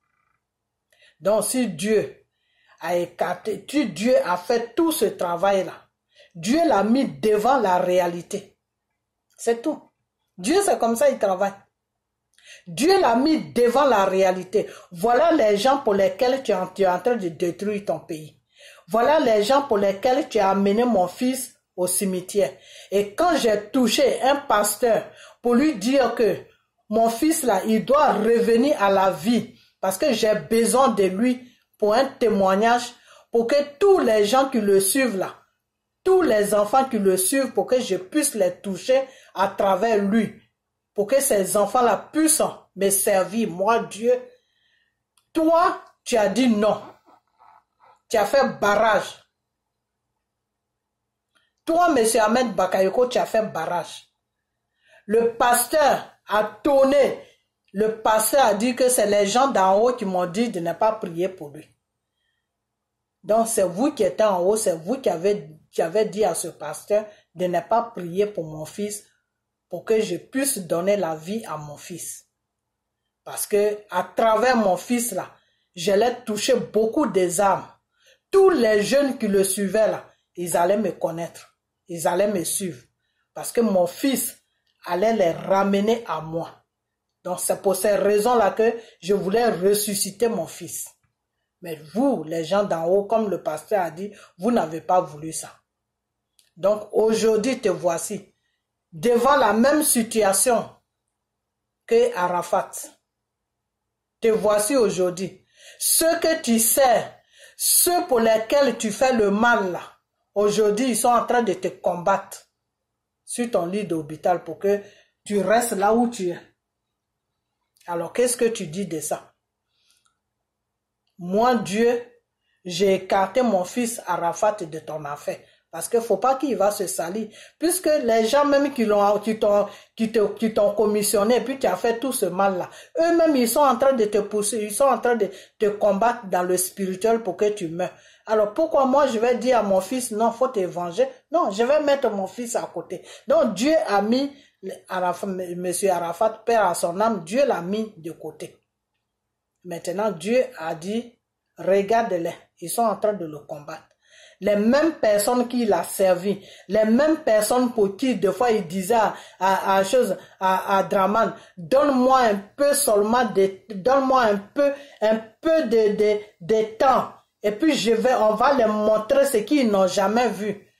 Donc si Dieu a écarté, Dieu a fait tout ce travail là, Dieu l'a mis devant la réalité. C'est tout. Dieu c'est comme ça il travaille. Dieu l'a mis devant la réalité. Voilà les gens pour lesquels tu es en train de détruire ton pays. Voilà les gens pour lesquels tu as amené mon fils au cimetière. Et quand j'ai touché un pasteur pour lui dire que mon fils là, il doit revenir à la vie parce que j'ai besoin de lui pour un témoignage, pour que tous les gens qui le suivent là, tous les enfants qui le suivent, pour que je puisse les toucher à travers lui, pour que ces enfants-là puissent me servir, moi Dieu. Toi, tu as dit non. Tu as fait barrage. Toi, M. Ahmed Bakayoko, tu as fait barrage. Le pasteur a tourné. Le pasteur a dit que c'est les gens d'en haut qui m'ont dit de ne pas prier pour lui. Donc, c'est vous qui êtes en haut, c'est vous qui avez dit à ce pasteur de ne pas prier pour mon fils, pour que je puisse donner la vie à mon fils. Parce que à travers mon fils là, j'allais toucher beaucoup des âmes. Tous les jeunes qui le suivaient là, ils allaient me connaître. Ils allaient me suivre. Parce que mon fils allait les ramener à moi. Donc c'est pour ces raisons-là que je voulais ressusciter mon fils. Mais vous, les gens d'en haut, comme le pasteur a dit, vous n'avez pas voulu ça. Donc aujourd'hui, te voici, devant la même situation que Arafat. Te voici aujourd'hui. Ceux que tu sais, ceux pour lesquels tu fais le mal là, aujourd'hui, ils sont en train de te combattre sur ton lit d'hôpital pour que tu restes là où tu es. Alors, qu'est-ce que tu dis de ça? Moi, Dieu, j'ai écarté mon fils Arafat de ton affaire. Parce qu'il ne faut pas qu'il va se salir. Puisque les gens même qui t'ont commissionné, puis tu as fait tout ce mal-là, eux-mêmes, ils sont en train de te pousser, ils sont en train de te combattre dans le spirituel pour que tu meurs. Alors pourquoi moi je vais dire à mon fils, non, faut te venger? Non, je vais mettre mon fils à côté. Donc Dieu a mis Monsieur Arafat, père à son âme, Dieu l'a mis de côté. Maintenant, Dieu a dit, regarde-les, ils sont en train de le combattre. Les mêmes personnes qui l'ont servi, les mêmes personnes pour qui, des fois, il disait à Draman, donne-moi un peu seulement, donne-moi un peu de temps. Et puis, on va leur montrer ce qu'ils n'ont jamais vu.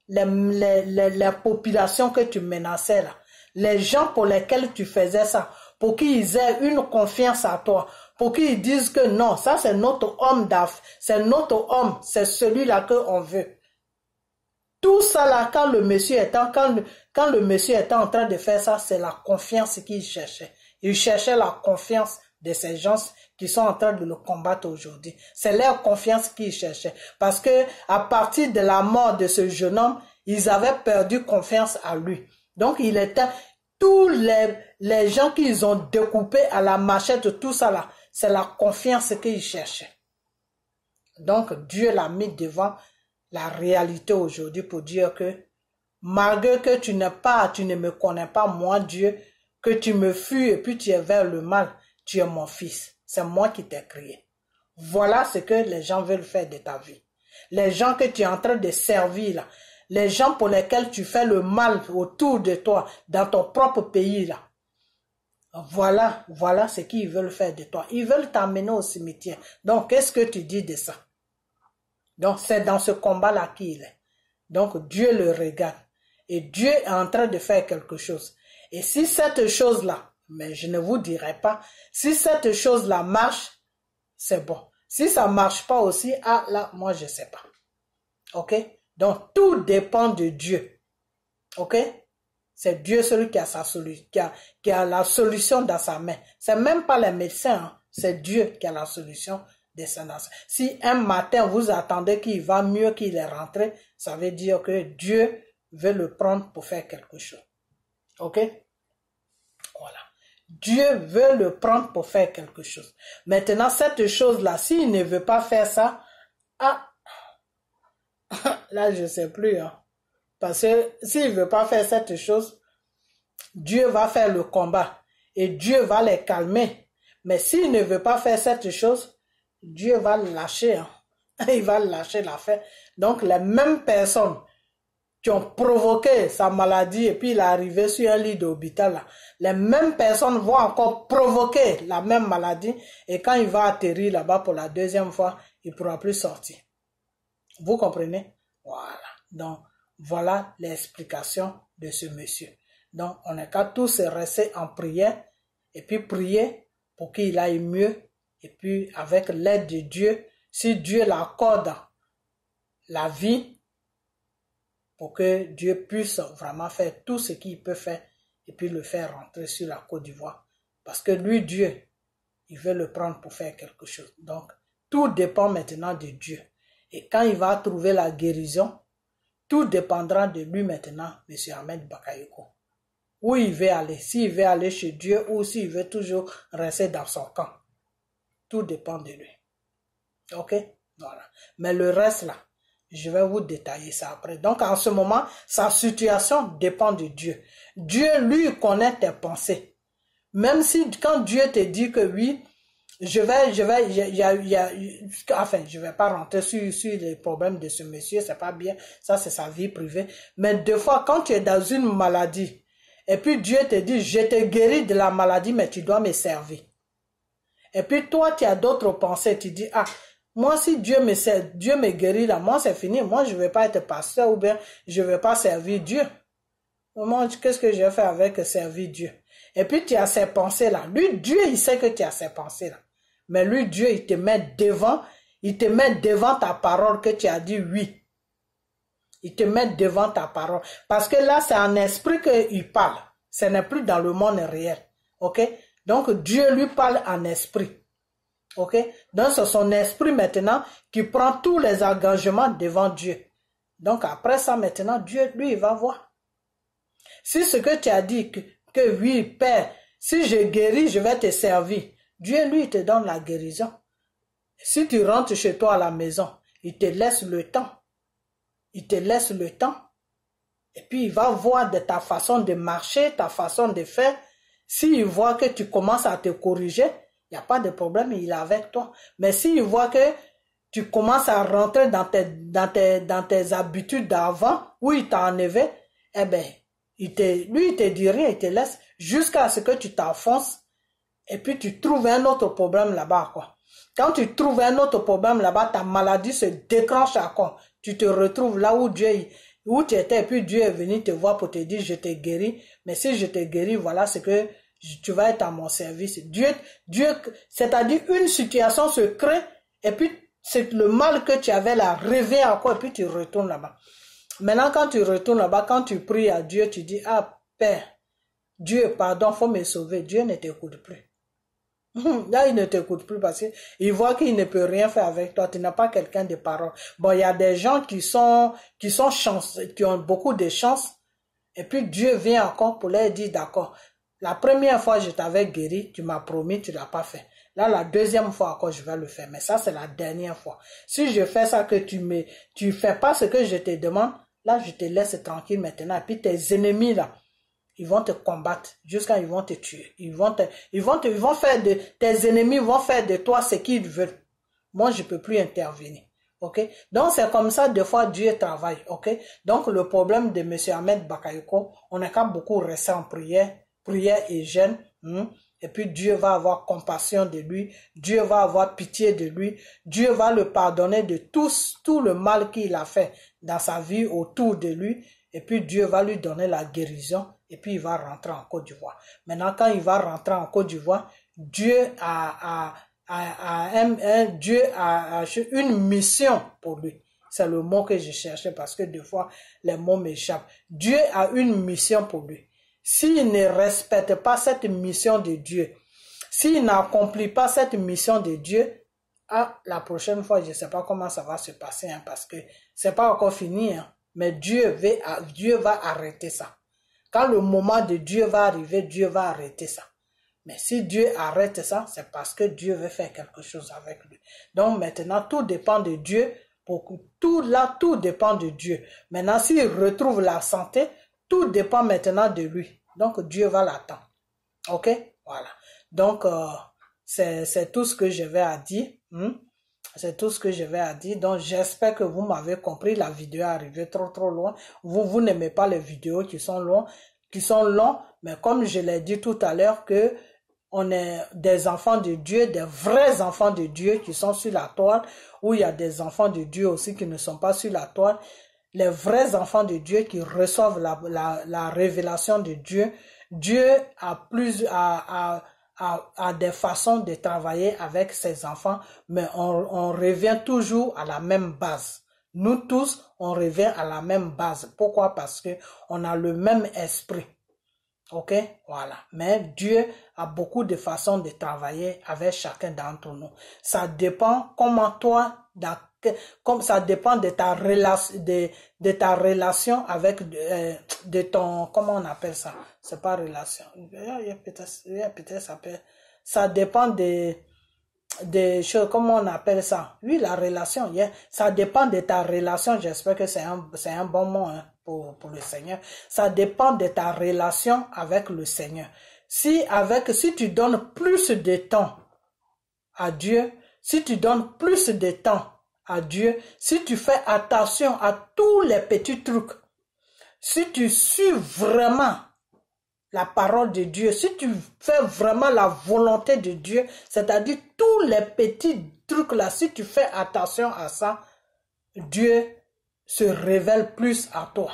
Les populations que tu menaçais là, les gens pour lesquels tu faisais ça, pour qu'ils aient une confiance à toi, pour qu'ils disent que non, ça c'est notre homme d'affaires, c'est notre homme, c'est celui-là qu'on veut. Tout ça là, quand le monsieur était en train de faire ça, c'est la confiance qu'il cherchait. Il cherchait la confiance de ces gens qui sont en train de le combattre aujourd'hui. C'est leur confiance qu'ils cherchaient. Parce que à partir de la mort de ce jeune homme, ils avaient perdu confiance à lui. Donc il était, tous les gens qu'ils ont découpés à la machette, tout ça là, c'est la confiance qu'ils cherchaient. Donc Dieu l'a mis devant la réalité aujourd'hui pour dire que malgré que tu ne me connais pas, moi Dieu, que tu me fuis et puis tu es vers le mal, tu es mon fils. C'est moi qui t'ai créé. Voilà ce que les gens veulent faire de ta vie. Les gens que tu es en train de servir là, les gens pour lesquels tu fais le mal autour de toi, dans ton propre pays là. Voilà ce qu'ils veulent faire de toi. Ils veulent t'amener au cimetière. Donc, qu'est-ce que tu dis de ça? Donc, c'est dans ce combat-là qu'il est. Donc, Dieu le regarde. Et Dieu est en train de faire quelque chose. Et si cette chose-là, mais je ne vous dirai pas, si cette chose-là marche, c'est bon. Si ça ne marche pas aussi, ah là, moi je ne sais pas. Ok? Donc, tout dépend de Dieu. Ok? C'est Dieu celui qui a qui a la solution dans sa main. C'est même pas les médecins, hein. C'est Dieu qui a la solution de sa main. Si un matin vous attendez qu'il va mieux, qu'il est rentré, ça veut dire que Dieu veut le prendre pour faire quelque chose. Ok? Voilà. Dieu veut le prendre pour faire quelque chose. Maintenant, cette chose-là, s'il ne veut pas faire ça, ah, là, je ne sais plus. Hein. Parce que s'il ne veut pas faire cette chose, Dieu va faire le combat et Dieu va les calmer. Mais s'il ne veut pas faire cette chose, Dieu va le lâcher. Hein. Il va lâcher l'affaire. Donc, les mêmes personnes qui ont provoqué sa maladie et puis il est arrivé sur un lit d'hôpital, les mêmes personnes vont encore provoquer la même maladie et quand il va atterrir là-bas pour la deuxième fois, il ne pourra plus sortir. Vous comprenez? Voilà. Donc, voilà l'explication de ce monsieur. Donc, on n'est qu'à tous rester en prière et puis prier pour qu'il aille mieux et puis avec l'aide de Dieu, si Dieu l'accorde la vie pour que Dieu puisse vraiment faire tout ce qu'il peut faire et puis le faire rentrer sur la Côte d'Ivoire. Parce que lui, Dieu, il veut le prendre pour faire quelque chose. Donc, tout dépend maintenant de Dieu. Et quand il va trouver la guérison, tout dépendra de lui maintenant, M. Ahmed Bakayoko. Où il veut aller, s'il veut aller chez Dieu ou s'il veut toujours rester dans son camp. Tout dépend de lui. Ok? Voilà. Mais le reste là, je vais vous détailler ça après. Donc en ce moment, sa situation dépend de Dieu. Dieu, lui, connaît tes pensées. Même si quand Dieu te dit que oui, je vais pas rentrer sur les problèmes de ce monsieur, c'est pas bien, ça c'est sa vie privée. Mais des fois, quand tu es dans une maladie, et puis Dieu te dit, je te guéris de la maladie, mais tu dois me servir. Et puis toi, tu as d'autres pensées, tu dis, ah, moi si Dieu me guérit là, moi c'est fini, moi je vais pas être pasteur ou bien je vais pas servir Dieu. Moi, qu'est-ce que je vais faire avec servir Dieu? Et puis tu as ces pensées là. Lui, Dieu, il sait que tu as ces pensées là. Mais lui, Dieu, il te met devant ta parole que tu as dit oui. Il te met devant ta parole. Parce que là, c'est en esprit qu'il parle. Ce n'est plus dans le monde réel. Ok? Donc, Dieu lui parle en esprit. Ok? Donc, c'est son esprit maintenant qui prend tous les engagements devant Dieu. Donc, après ça, maintenant, Dieu, lui, il va voir. Si ce que tu as dit, que oui, Père, si je guéris, je vais te servir. Dieu, lui, te donne la guérison. Si tu rentres chez toi à la maison, il te laisse le temps. Il te laisse le temps. Et puis, il va voir de ta façon de marcher, ta façon de faire. S'il voit que tu commences à te corriger, il n'y a pas de problème, il est avec toi. Mais s'il voit que tu commences à rentrer dans tes habitudes d'avant, où il t'a enlevé, eh bien, lui, il te dit rien, il te laisse jusqu'à ce que tu t'enfonces et puis tu trouves un autre problème là-bas, quoi. Quand tu trouves un autre problème là-bas, ta maladie se déclenche encore. Tu te retrouves là où où tu étais, et puis Dieu est venu te voir pour te dire, je t'ai guéri, mais si je t'ai guéri, voilà ce que tu vas être à mon service. Dieu, c'est-à-dire une situation se crée, et puis c'est le mal que tu avais là, revient encore, et puis tu retournes là-bas. Maintenant, quand tu retournes là-bas, quand tu pries à Dieu, tu dis, ah, Père, Dieu, pardon, faut me sauver. Dieu ne t'écoute plus. Là, il ne t'écoute plus parce qu'il voit qu'il ne peut rien faire avec toi. Tu n'as pas quelqu'un de parole. Bon, il y a des gens qui sont chanceux, qui ont beaucoup de chance. Et puis, Dieu vient encore pour leur dire, d'accord, la première fois, je t'avais guéri, tu m'as promis, tu l'as pas fait. Là, la deuxième fois encore, je vais le faire. Mais ça, c'est la dernière fois. Si je fais ça, que tu fais pas ce que je te demande, là, je te laisse tranquille maintenant. Et puis, tes ennemis, là, ils vont te combattre jusqu'à ils vont te tuer. Tes ennemis vont faire de toi ce qu'ils veulent. Moi, je peux plus intervenir. Ok? Donc, c'est comme ça, des fois, Dieu travaille. Ok? Donc, le problème de M. Ahmed Bakayoko, on n'a qu'à beaucoup rester en prière et jeûne. Et puis, Dieu va avoir compassion de lui. Dieu va avoir pitié de lui. Dieu va le pardonner de tout le mal qu'il a fait dans sa vie autour de lui. Et puis, Dieu va lui donner la guérison. Et puis, il va rentrer en Côte d'Ivoire. Maintenant, quand il va rentrer en Côte d'Ivoire, Dieu a une mission pour lui. C'est le mot que je cherchais parce que des fois, les mots m'échappent. Dieu a une mission pour lui. S'il ne respecte pas cette mission de Dieu, s'il n'accomplit pas cette mission de Dieu, la prochaine fois, je ne sais pas comment ça va se passer, parce que c'est pas encore fini, mais Dieu va arrêter ça. Quand le moment de Dieu va arriver, Dieu va arrêter ça. Mais si Dieu arrête ça, c'est parce que Dieu veut faire quelque chose avec lui. Donc maintenant, tout dépend de Dieu. Tout dépend de Dieu. Maintenant, s'il retrouve la santé, tout dépend maintenant de lui. Donc Dieu va l'attendre. Ok? Voilà. Donc, c'est tout ce que je vais à dire. C'est tout ce que je vais à dire. Donc, j'espère que vous m'avez compris. La vidéo est arrivée trop loin. Vous n'aimez pas les vidéos qui sont longs. Mais comme je l'ai dit tout à l'heure, que on est des enfants de Dieu, des vrais enfants de Dieu qui sont sur la toile, ou il y a des enfants de Dieu aussi qui ne sont pas sur la toile. Les vrais enfants de Dieu qui reçoivent la révélation de Dieu. Dieu a a des façons de travailler avec ses enfants, mais on revient toujours à la même base. Nous tous, on revient à la même base. Pourquoi? Parce que on a le même esprit. Ok? Voilà. Mais Dieu a beaucoup de façons de travailler avec chacun d'entre nous. Ça dépend comment toi, comme ça dépend de ta relation, de ta relation avec, de ton, comment on appelle ça? C'est pas relation. Peut-être ça dépend des choses, comment on appelle ça? Oui, la relation, ça dépend de ta relation. J'espère que c'est un bon mot, hein, pour le Seigneur. Ça dépend de ta relation avec le Seigneur. Si tu donnes plus de temps à Dieu, si tu donnes plus de temps à Dieu, si tu fais attention à tous les petits trucs, si tu suis vraiment la parole de Dieu, si tu fais vraiment la volonté de Dieu, c'est-à-dire tous les petits trucs là, si tu fais attention à ça, Dieu se révèle plus à toi.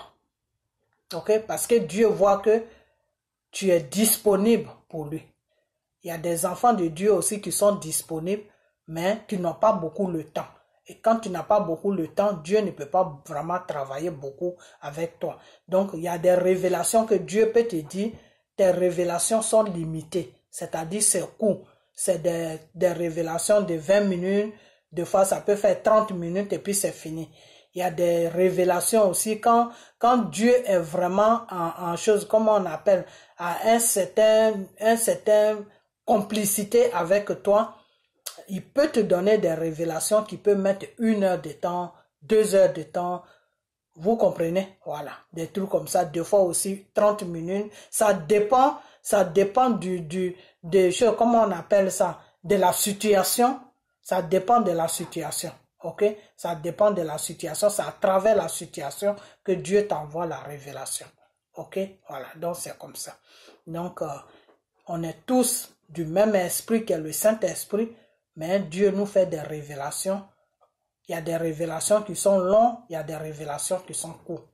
Ok? Parce que Dieu voit que tu es disponible pour lui. Il y a des enfants de Dieu aussi qui sont disponibles, mais qui n'ont pas beaucoup le temps. Et quand tu n'as pas beaucoup le temps, Dieu ne peut pas vraiment travailler beaucoup avec toi. Donc, il y a des révélations que Dieu peut te dire, tes révélations sont limitées. C'est-à-dire, c'est court. C'est des révélations de 20 minutes. Des fois, ça peut faire 30 minutes et puis c'est fini. Il y a des révélations aussi quand Dieu est vraiment en chose, comment on appelle, à un certain complicité avec toi. Il peut te donner des révélations qui peuvent mettre 1 heure de temps, 2 heures de temps. Vous comprenez? Voilà. Des trucs comme ça. Des fois aussi 30 minutes. Ça dépend des choses, comment on appelle ça? De la situation. Ça dépend de la situation. Ok? Ça dépend de la situation. C'est à travers la situation que Dieu t'envoie la révélation. Ok? Voilà. Donc c'est comme ça. Donc, on est tous du même esprit que le Saint-Esprit, mais Dieu nous fait des révélations. Il y a des révélations qui sont longues, il y a des révélations qui sont courtes.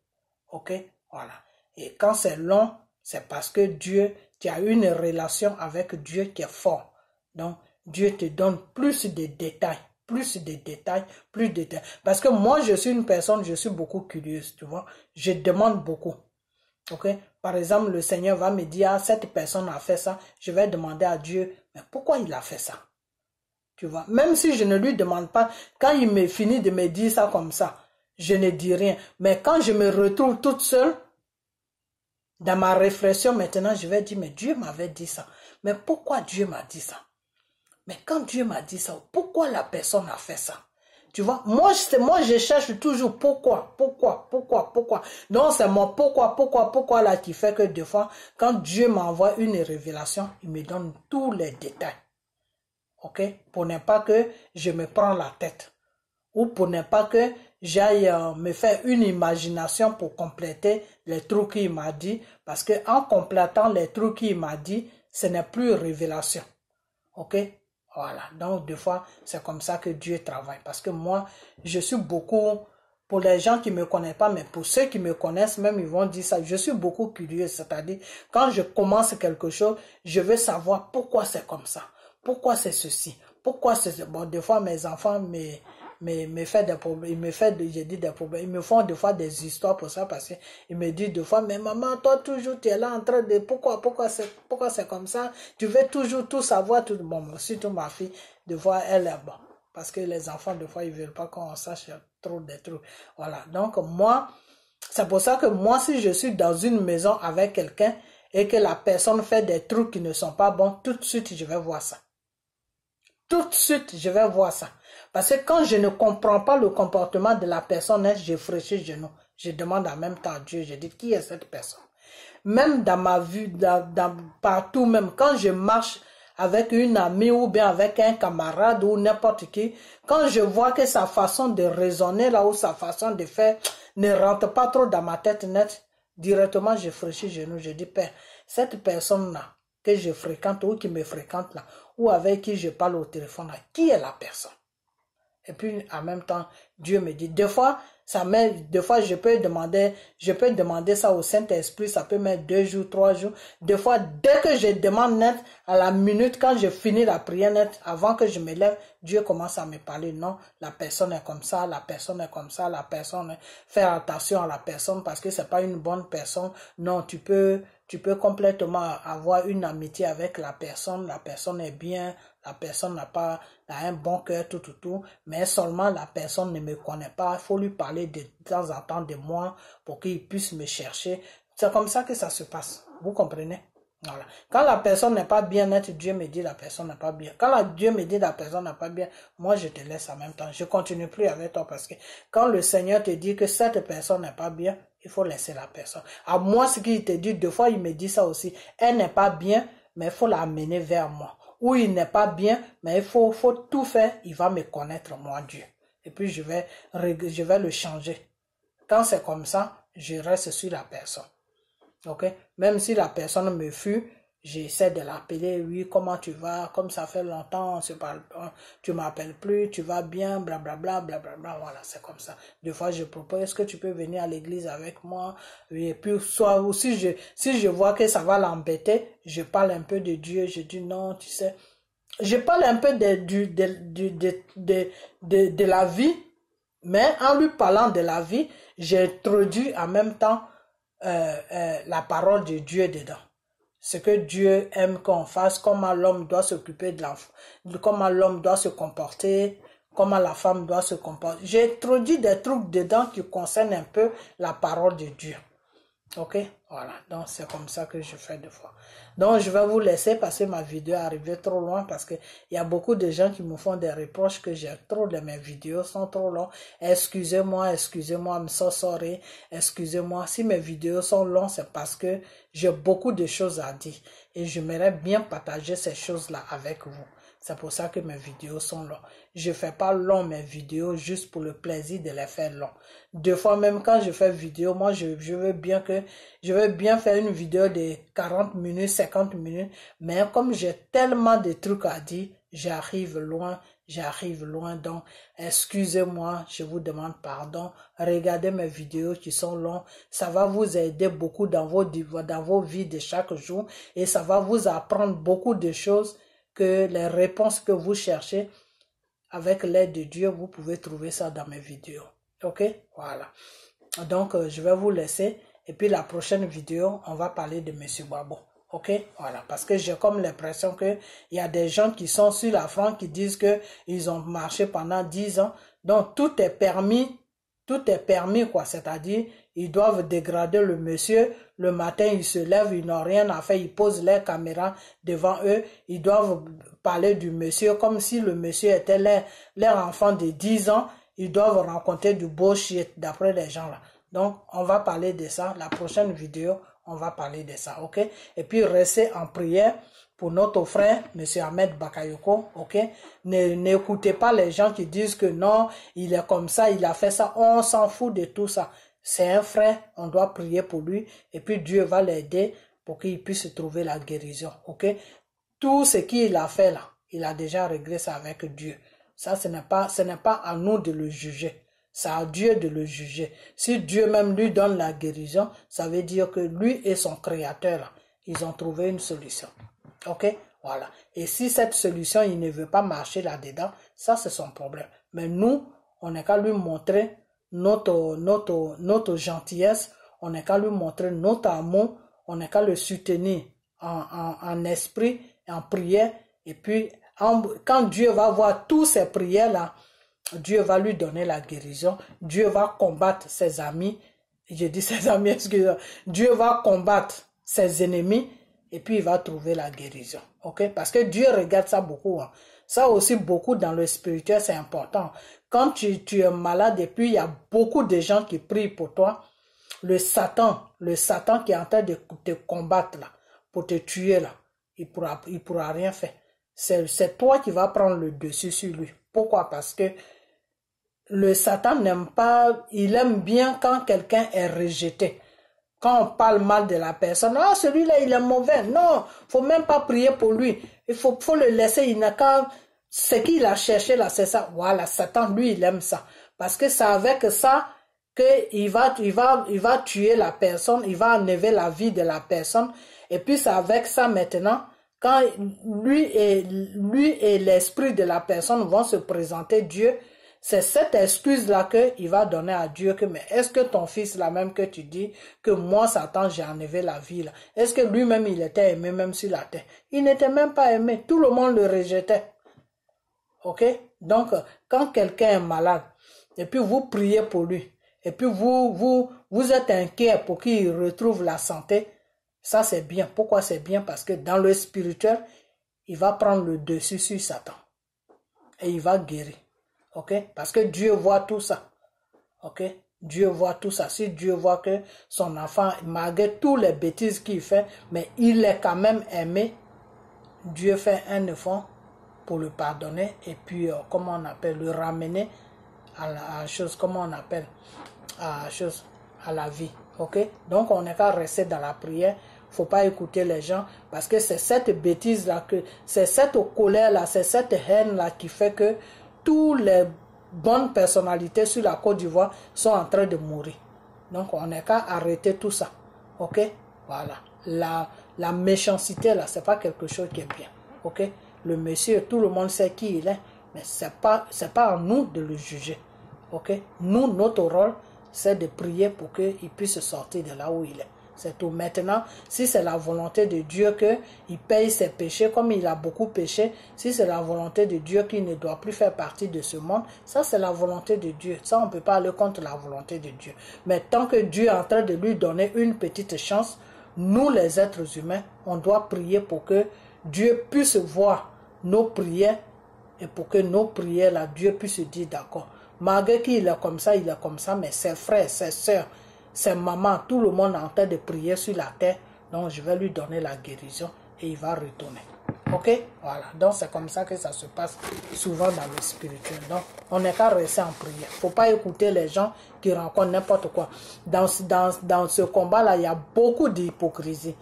Ok? Voilà. Et quand c'est long, c'est parce que tu as une relation avec Dieu qui est forte. Donc, Dieu te donne plus de détails. Parce que moi, je suis une personne, je suis beaucoup curieuse, tu vois. Je demande beaucoup. Ok? Par exemple, le Seigneur va me dire, ah, cette personne a fait ça. Je vais demander à Dieu, mais pourquoi il a fait ça? Tu vois? Même si je ne lui demande pas, quand il me finit de me dire ça comme ça, je ne dis rien. Mais quand je me retrouve toute seule, dans ma réflexion maintenant, je vais dire, mais Dieu m'avait dit ça. Mais pourquoi Dieu m'a dit ça? Mais quand Dieu m'a dit ça, pourquoi la personne a fait ça? Tu vois, moi je cherche toujours pourquoi. Donc c'est mon pourquoi là qui fait que des fois, quand Dieu m'envoie une révélation, il me donne tous les détails. Ok? Pour ne pas que je me prends la tête. Ou pour ne pas que j'aille me faire une imagination pour compléter les trucs qu'il m'a dit. Parce que en complétant les trucs qu'il m'a dit, ce n'est plus révélation. Ok? Voilà. Donc, des fois, c'est comme ça que Dieu travaille. Parce que moi, je suis beaucoup, pour les gens qui ne me connaissent pas, mais pour ceux qui me connaissent, même, ils vont dire ça. Je suis beaucoup curieux. C'est-à-dire, quand je commence quelque chose, je veux savoir pourquoi c'est comme ça. Pourquoi c'est ceci. Pourquoi c'est... Bon, des fois, mes enfants me fait des problèmes, j'ai dit des problèmes, ils me font des fois des histoires pour ça parce qu'ils me disent des fois, mais maman, toi toujours tu es là en train de, pourquoi c'est comme ça, tu veux toujours tout savoir, tout, bon, surtout ma fille, des fois elle est bon, parce que les enfants des fois ils veulent pas qu'on sache trop des trucs, voilà, donc moi, c'est pour ça que moi si je suis dans une maison avec quelqu'un et que la personne fait des trucs qui ne sont pas bons, tout de suite je vais voir ça. Tout de suite, je vais voir ça. Parce que quand je ne comprends pas le comportement de la personne, je fléchis les genoux. Je demande en même temps à Dieu, je dis, qui est cette personne? Même dans ma vie, partout, même quand je marche avec une amie ou bien avec un camarade ou n'importe qui, quand je vois que sa façon de raisonner là ou sa façon de faire ne rentre pas trop dans ma tête nette, directement je fléchis les genoux, je dis, Père, cette personne-là que je fréquente ou qui me fréquente là, ou avec qui je parle au téléphone là, qui est la personne? Et puis, en même temps, Dieu me dit, des fois, je peux demander ça au Saint-Esprit, ça peut mettre 2 jours, 3 jours. Des fois, dès que je demande net, à la minute, quand je finis la prière net, avant que je me lève, Dieu commence à me parler. Non, la personne est comme ça, la personne est comme ça, la personne, faire attention à la personne parce que c'est pas une bonne personne. Non, tu peux complètement avoir une amitié avec la personne est bien, la personne a un bon cœur, tout, mais seulement la personne ne me connaît pas, il faut lui parler de temps en temps de moi pour qu'il puisse me chercher. C'est comme ça que ça se passe, vous comprenez? Voilà. Quand la personne n'est pas bien nette, Dieu me dit la personne n'est pas bien. Quand Dieu me dit la personne n'est pas bien, moi je te laisse en même temps. Je continue plus avec toi parce que quand le Seigneur te dit que cette personne n'est pas bien, il faut laisser la personne. À moi, ce qu'il te dit, deux fois il me dit ça aussi. Elle n'est pas bien, mais il faut l'amener vers moi. Ou il n'est pas bien, mais il faut tout faire. Il va me connaître, moi, Dieu. Et puis je vais le changer. Quand c'est comme ça, je reste sur la personne. Ok, même si la personne me fuit, j'essaie de l'appeler. Oui, comment tu vas? Comme ça fait longtemps, on se parle pas, tu m'appelles plus, tu vas bien, blablabla, blablabla. Voilà, c'est comme ça. Des fois, je propose, est-ce que tu peux venir à l'église avec moi? Oui, et puis, soit aussi, si je vois que ça va l'embêter, je parle un peu de Dieu. Je dis non, tu sais, je parle un peu de la vie, mais en lui parlant de la vie, j'introduis en même temps la parole de Dieu dedans. Ce que Dieu aime qu'on fasse, comment l'homme doit s'occuper de l'enfant, comment l'homme doit se comporter, comment la femme doit se comporter. J'ai introduit des trucs dedans qui concernent un peu la parole de Dieu. Ok, voilà, donc c'est comme ça que je fais des fois. Donc je vais vous laisser parce que ma vidéo est arrivée trop loin parce que il y a beaucoup de gens qui me font des reproches que j'ai trop de mes vidéos sont trop longues. Excusez-moi, I'm so sorry. Excusez-moi, si mes vidéos sont longues, c'est parce que j'ai beaucoup de choses à dire et j'aimerais bien partager ces choses-là avec vous. C'est pour ça que mes vidéos sont longues. Je fais pas long mes vidéos juste pour le plaisir de les faire longues. Des fois même quand je fais vidéo, moi je veux bien faire une vidéo de 40 minutes, 50 minutes, mais comme j'ai tellement de trucs à dire, j'arrive loin, donc excusez-moi, je vous demande pardon. Regardez mes vidéos qui sont longues, ça va vous aider beaucoup dans vos vies de chaque jour et ça va vous apprendre beaucoup de choses que les réponses que vous cherchez avec l'aide de Dieu, vous pouvez trouver ça dans mes vidéos. Ok, voilà. Donc, je vais vous laisser. Et puis, la prochaine vidéo, on va parler de Monsieur Babo. Ok, voilà. Parce que j'ai comme l'impression que il y a des gens qui sont sur la France qui disent que ils ont marché pendant 10 ans. Donc, tout est permis, quoi. C'est-à-dire, ils doivent dégrader le monsieur. Le matin, ils se lèvent, ils n'ont rien à faire. Ils posent les caméras devant eux. Ils doivent parler du monsieur comme si le monsieur était leur enfant de 10 ans. Ils doivent rencontrer du bullshit d'après les gens là. Donc, on va parler de ça. La prochaine vidéo, on va parler de ça, ok? Et puis, restez en prière pour notre frère, M. Ahmed Bakayoko, ok? N'écoutez pas les gens qui disent que non, il est comme ça, il a fait ça. On s'en fout de tout ça. C'est un frère, on doit prier pour lui. Et puis, Dieu va l'aider pour qu'il puisse trouver la guérison, ok? Tout ce qu'il a fait là, il a déjà réglé ça avec Dieu. Ça, ce n'est pas à nous de le juger. C'est à Dieu de le juger. Si Dieu même lui donne la guérison, ça veut dire que lui et son créateur, ils ont trouvé une solution. Ok? Voilà. Et si cette solution, il ne veut pas marcher là-dedans, ça c'est son problème. Mais nous, on n'est qu'à lui montrer notre gentillesse, on n'est qu'à lui montrer notre amour, on n'est qu'à le soutenir en esprit, en prière, et puis quand Dieu va voir tous ces prières-là, Dieu va lui donner la guérison. Dieu va combattre ses amis. Je dis ses amis, excusez-moi. Dieu va combattre ses ennemis et puis il va trouver la guérison. Ok? Parce que Dieu regarde ça beaucoup. Hein. Ça aussi, beaucoup dans le spirituel, c'est important. Quand tu es malade et puis il y a beaucoup de gens qui prient pour toi, le Satan qui est en train de te combattre là, pour te tuer là, il pourra rien faire. C'est toi qui vas prendre le dessus sur lui. Pourquoi? Parce que le Satan n'aime pas, il aime bien quand quelqu'un est rejeté. Quand on parle mal de la personne, ah, celui-là, il est mauvais. Non, faut même pas prier pour lui. Il faut le laisser, il n'a qu'à ce qu'il a cherché là, c'est ça. Voilà, Satan, lui, il aime ça. Parce que c'est avec ça qu'il va tuer la personne, il va enlever la vie de la personne. Et puis c'est avec ça maintenant, quand lui et l'esprit de la personne vont se présenter Dieu, c'est cette excuse-là qu'il va donner à Dieu que, mais est-ce que ton fils là même que tu dis que moi Satan j'ai enlevé la vie là, est-ce que lui-même il était aimé même sur la terre? Il n'était même pas aimé, tout le monde le rejetait. Ok? Donc quand quelqu'un est malade et puis vous priez pour lui et puis vous êtes inquiet pour qu'il retrouve la santé, ça c'est bien. Pourquoi c'est bien? Parce que dans le spirituel, il va prendre le dessus sur Satan et il va guérir. Ok? Parce que Dieu voit tout ça. Ok? Dieu voit tout ça. Si Dieu voit que son enfant, malgré toutes les bêtises qu'il fait, mais il est quand même aimé, Dieu fait un effort pour le pardonner et puis, comment on appelle, le ramener à la chose, comment on appelle, à la vie. Ok? Donc, on n'est qu'à rester dans la prière. Faut pas écouter les gens parce que c'est cette bêtise-là, c'est cette colère-là, c'est cette haine-là qui fait que toutes les bonnes personnalités sur la Côte d'Ivoire sont en train de mourir. Donc, on n'est qu'à arrêter tout ça. Ok? Voilà. La méchanceté, là, c'est pas quelque chose qui est bien. Ok? Le monsieur, tout le monde sait qui il est, mais c'est pas à nous de le juger. Ok? Nous, notre rôle, c'est de prier pour qu'il puisse sortir de là où il est. C'est tout. Maintenant, si c'est la volonté de Dieu qu'il paye ses péchés, comme il a beaucoup péché, si c'est la volonté de Dieu qu'il ne doit plus faire partie de ce monde, ça c'est la volonté de Dieu. Ça, on ne peut pas aller contre la volonté de Dieu. Mais tant que Dieu est en train de lui donner une petite chance, nous les êtres humains, on doit prier pour que Dieu puisse voir nos prières et pour que nos prières, là, Dieu puisse dire d'accord. Malgré qu'il est comme ça, mais ses frères, ses soeurs, ses mamans, tout le monde est en train de prier sur la terre. Donc, je vais lui donner la guérison et il va retourner. Ok? Voilà. Donc, c'est comme ça que ça se passe souvent dans le spirituel. Donc, on n'est qu'à rester en prière. Il ne faut pas écouter les gens qui rencontrent n'importe quoi. Dans ce combat-là, il y a beaucoup d'hypocrisie.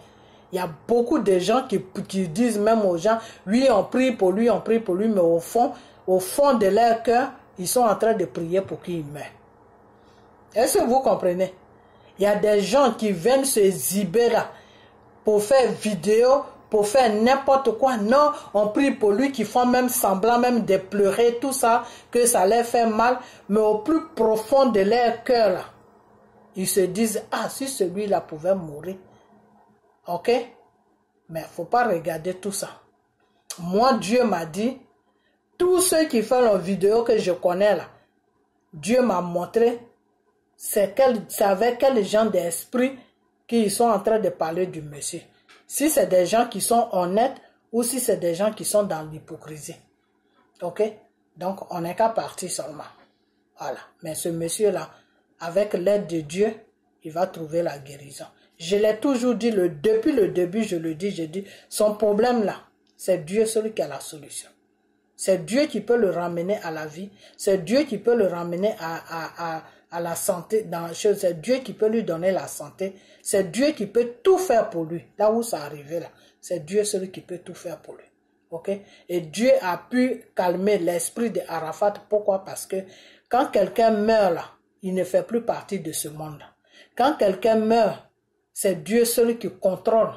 Il y a beaucoup de gens qui disent même aux gens, oui, on prie pour lui, mais au fond de leur cœur, ils sont en train de prier pour qu'il meure. Est-ce que vous comprenez? Il y a des gens qui viennent se ziber là pour faire vidéo, pour faire n'importe quoi. Non, on prie pour lui, qui font même semblant même de pleurer, tout ça, que ça leur fait mal. Mais au plus profond de leur cœur là, ils se disent, ah, si celui-là pouvait mourir. Ok? Mais il ne faut pas regarder tout ça. Moi, Dieu m'a dit, tous ceux qui font la vidéo que je connais là, Dieu m'a montré, c'est avec quel genre d'esprit qu'ils sont en train de parler du monsieur. Si c'est des gens qui sont honnêtes ou si c'est des gens qui sont dans l'hypocrisie. Ok? Donc, on n'est qu'à partir seulement. Voilà. Mais ce monsieur-là, avec l'aide de Dieu, il va trouver la guérison. Je l'ai toujours dit, depuis le début, je dis, son problème là, c'est Dieu seul qui a la solution. C'est Dieu qui peut le ramener à la vie. C'est Dieu qui peut le ramener à la santé. C'est Dieu qui peut lui donner la santé. C'est Dieu qui peut tout faire pour lui. Là où ça arrivé là, c'est Dieu seul qui peut tout faire pour lui. Ok? Et Dieu a pu calmer l'esprit de Arafat. Pourquoi? Parce que quand quelqu'un meurt là, il ne fait plus partie de ce monde là. Quand quelqu'un meurt, c'est Dieu seul qui contrôle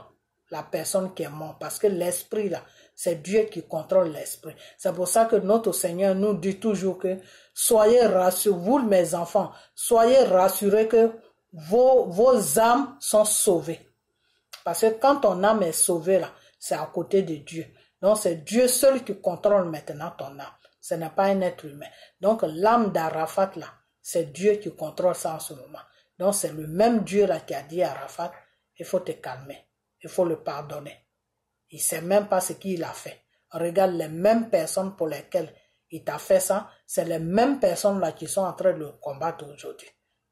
la personne qui est morte. Parce que l'esprit là, c'est Dieu qui contrôle l'esprit. C'est pour ça que notre Seigneur nous dit toujours que soyez rassurés, vous mes enfants, soyez rassurés que vos âmes sont sauvées. Parce que quand ton âme est sauvée là, c'est à côté de Dieu. Donc c'est Dieu seul qui contrôle maintenant ton âme. Ce n'est pas un être humain. Donc l'âme d'Arafat là, c'est Dieu qui contrôle ça en ce moment. Donc c'est le même Dieu là qui a dit à Arafat, il faut te calmer, il faut le pardonner. Il ne sait même pas ce qu'il a fait. Regarde les mêmes personnes pour lesquelles il t'a fait ça, c'est les mêmes personnes là qui sont en train de le combattre aujourd'hui.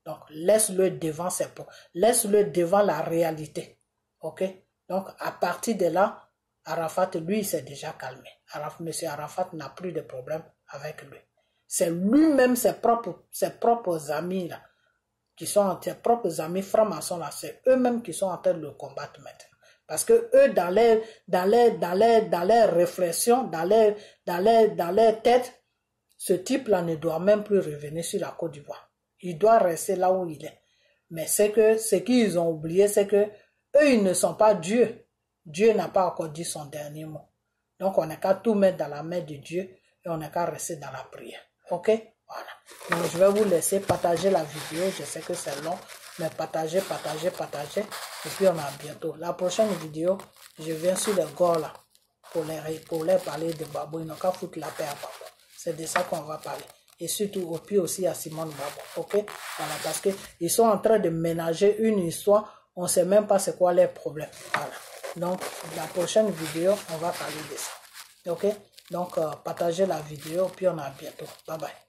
Donc laisse-le devant ses pots, laisse-le devant la réalité. Ok? Donc à partir de là, Arafat, lui, il s'est déjà calmé. Monsieur Arafat n'a plus de problème avec lui. C'est lui-même ses propres amis là, qui sont ses propres amis francs-maçons là, c'est eux-mêmes qui sont en train de le combattre maintenant. Parce que eux, dans leur réflexion, dans leur tête, ce type-là ne doit même plus revenir sur la Côte d'Ivoire. Il doit rester là où il est. Mais c'est que ce qu'ils ont oublié, c'est que eux, ils ne sont pas Dieu. Dieu n'a pas encore dit son dernier mot. Donc, on n'a qu'à tout mettre dans la main de Dieu et on n'a qu'à rester dans la prière. Ok? Voilà. Donc, je vais vous laisser partager la vidéo. Je sais que c'est long, mais partagez. Et puis, on a bientôt. La prochaine vidéo, je viens sur les gars là pour les parler de Babo. Ils n'ont qu'à foutre la paix à Babo. C'est de ça qu'on va parler. Et surtout, puis aussi à Simone Babo. Ok? Voilà. Parce qu'ils sont en train de ménager une histoire. On ne sait même pas c'est quoi les problèmes. Voilà. Donc, la prochaine vidéo, on va parler de ça. Ok? Donc, partagez la vidéo, puis on a bientôt. Bye bye.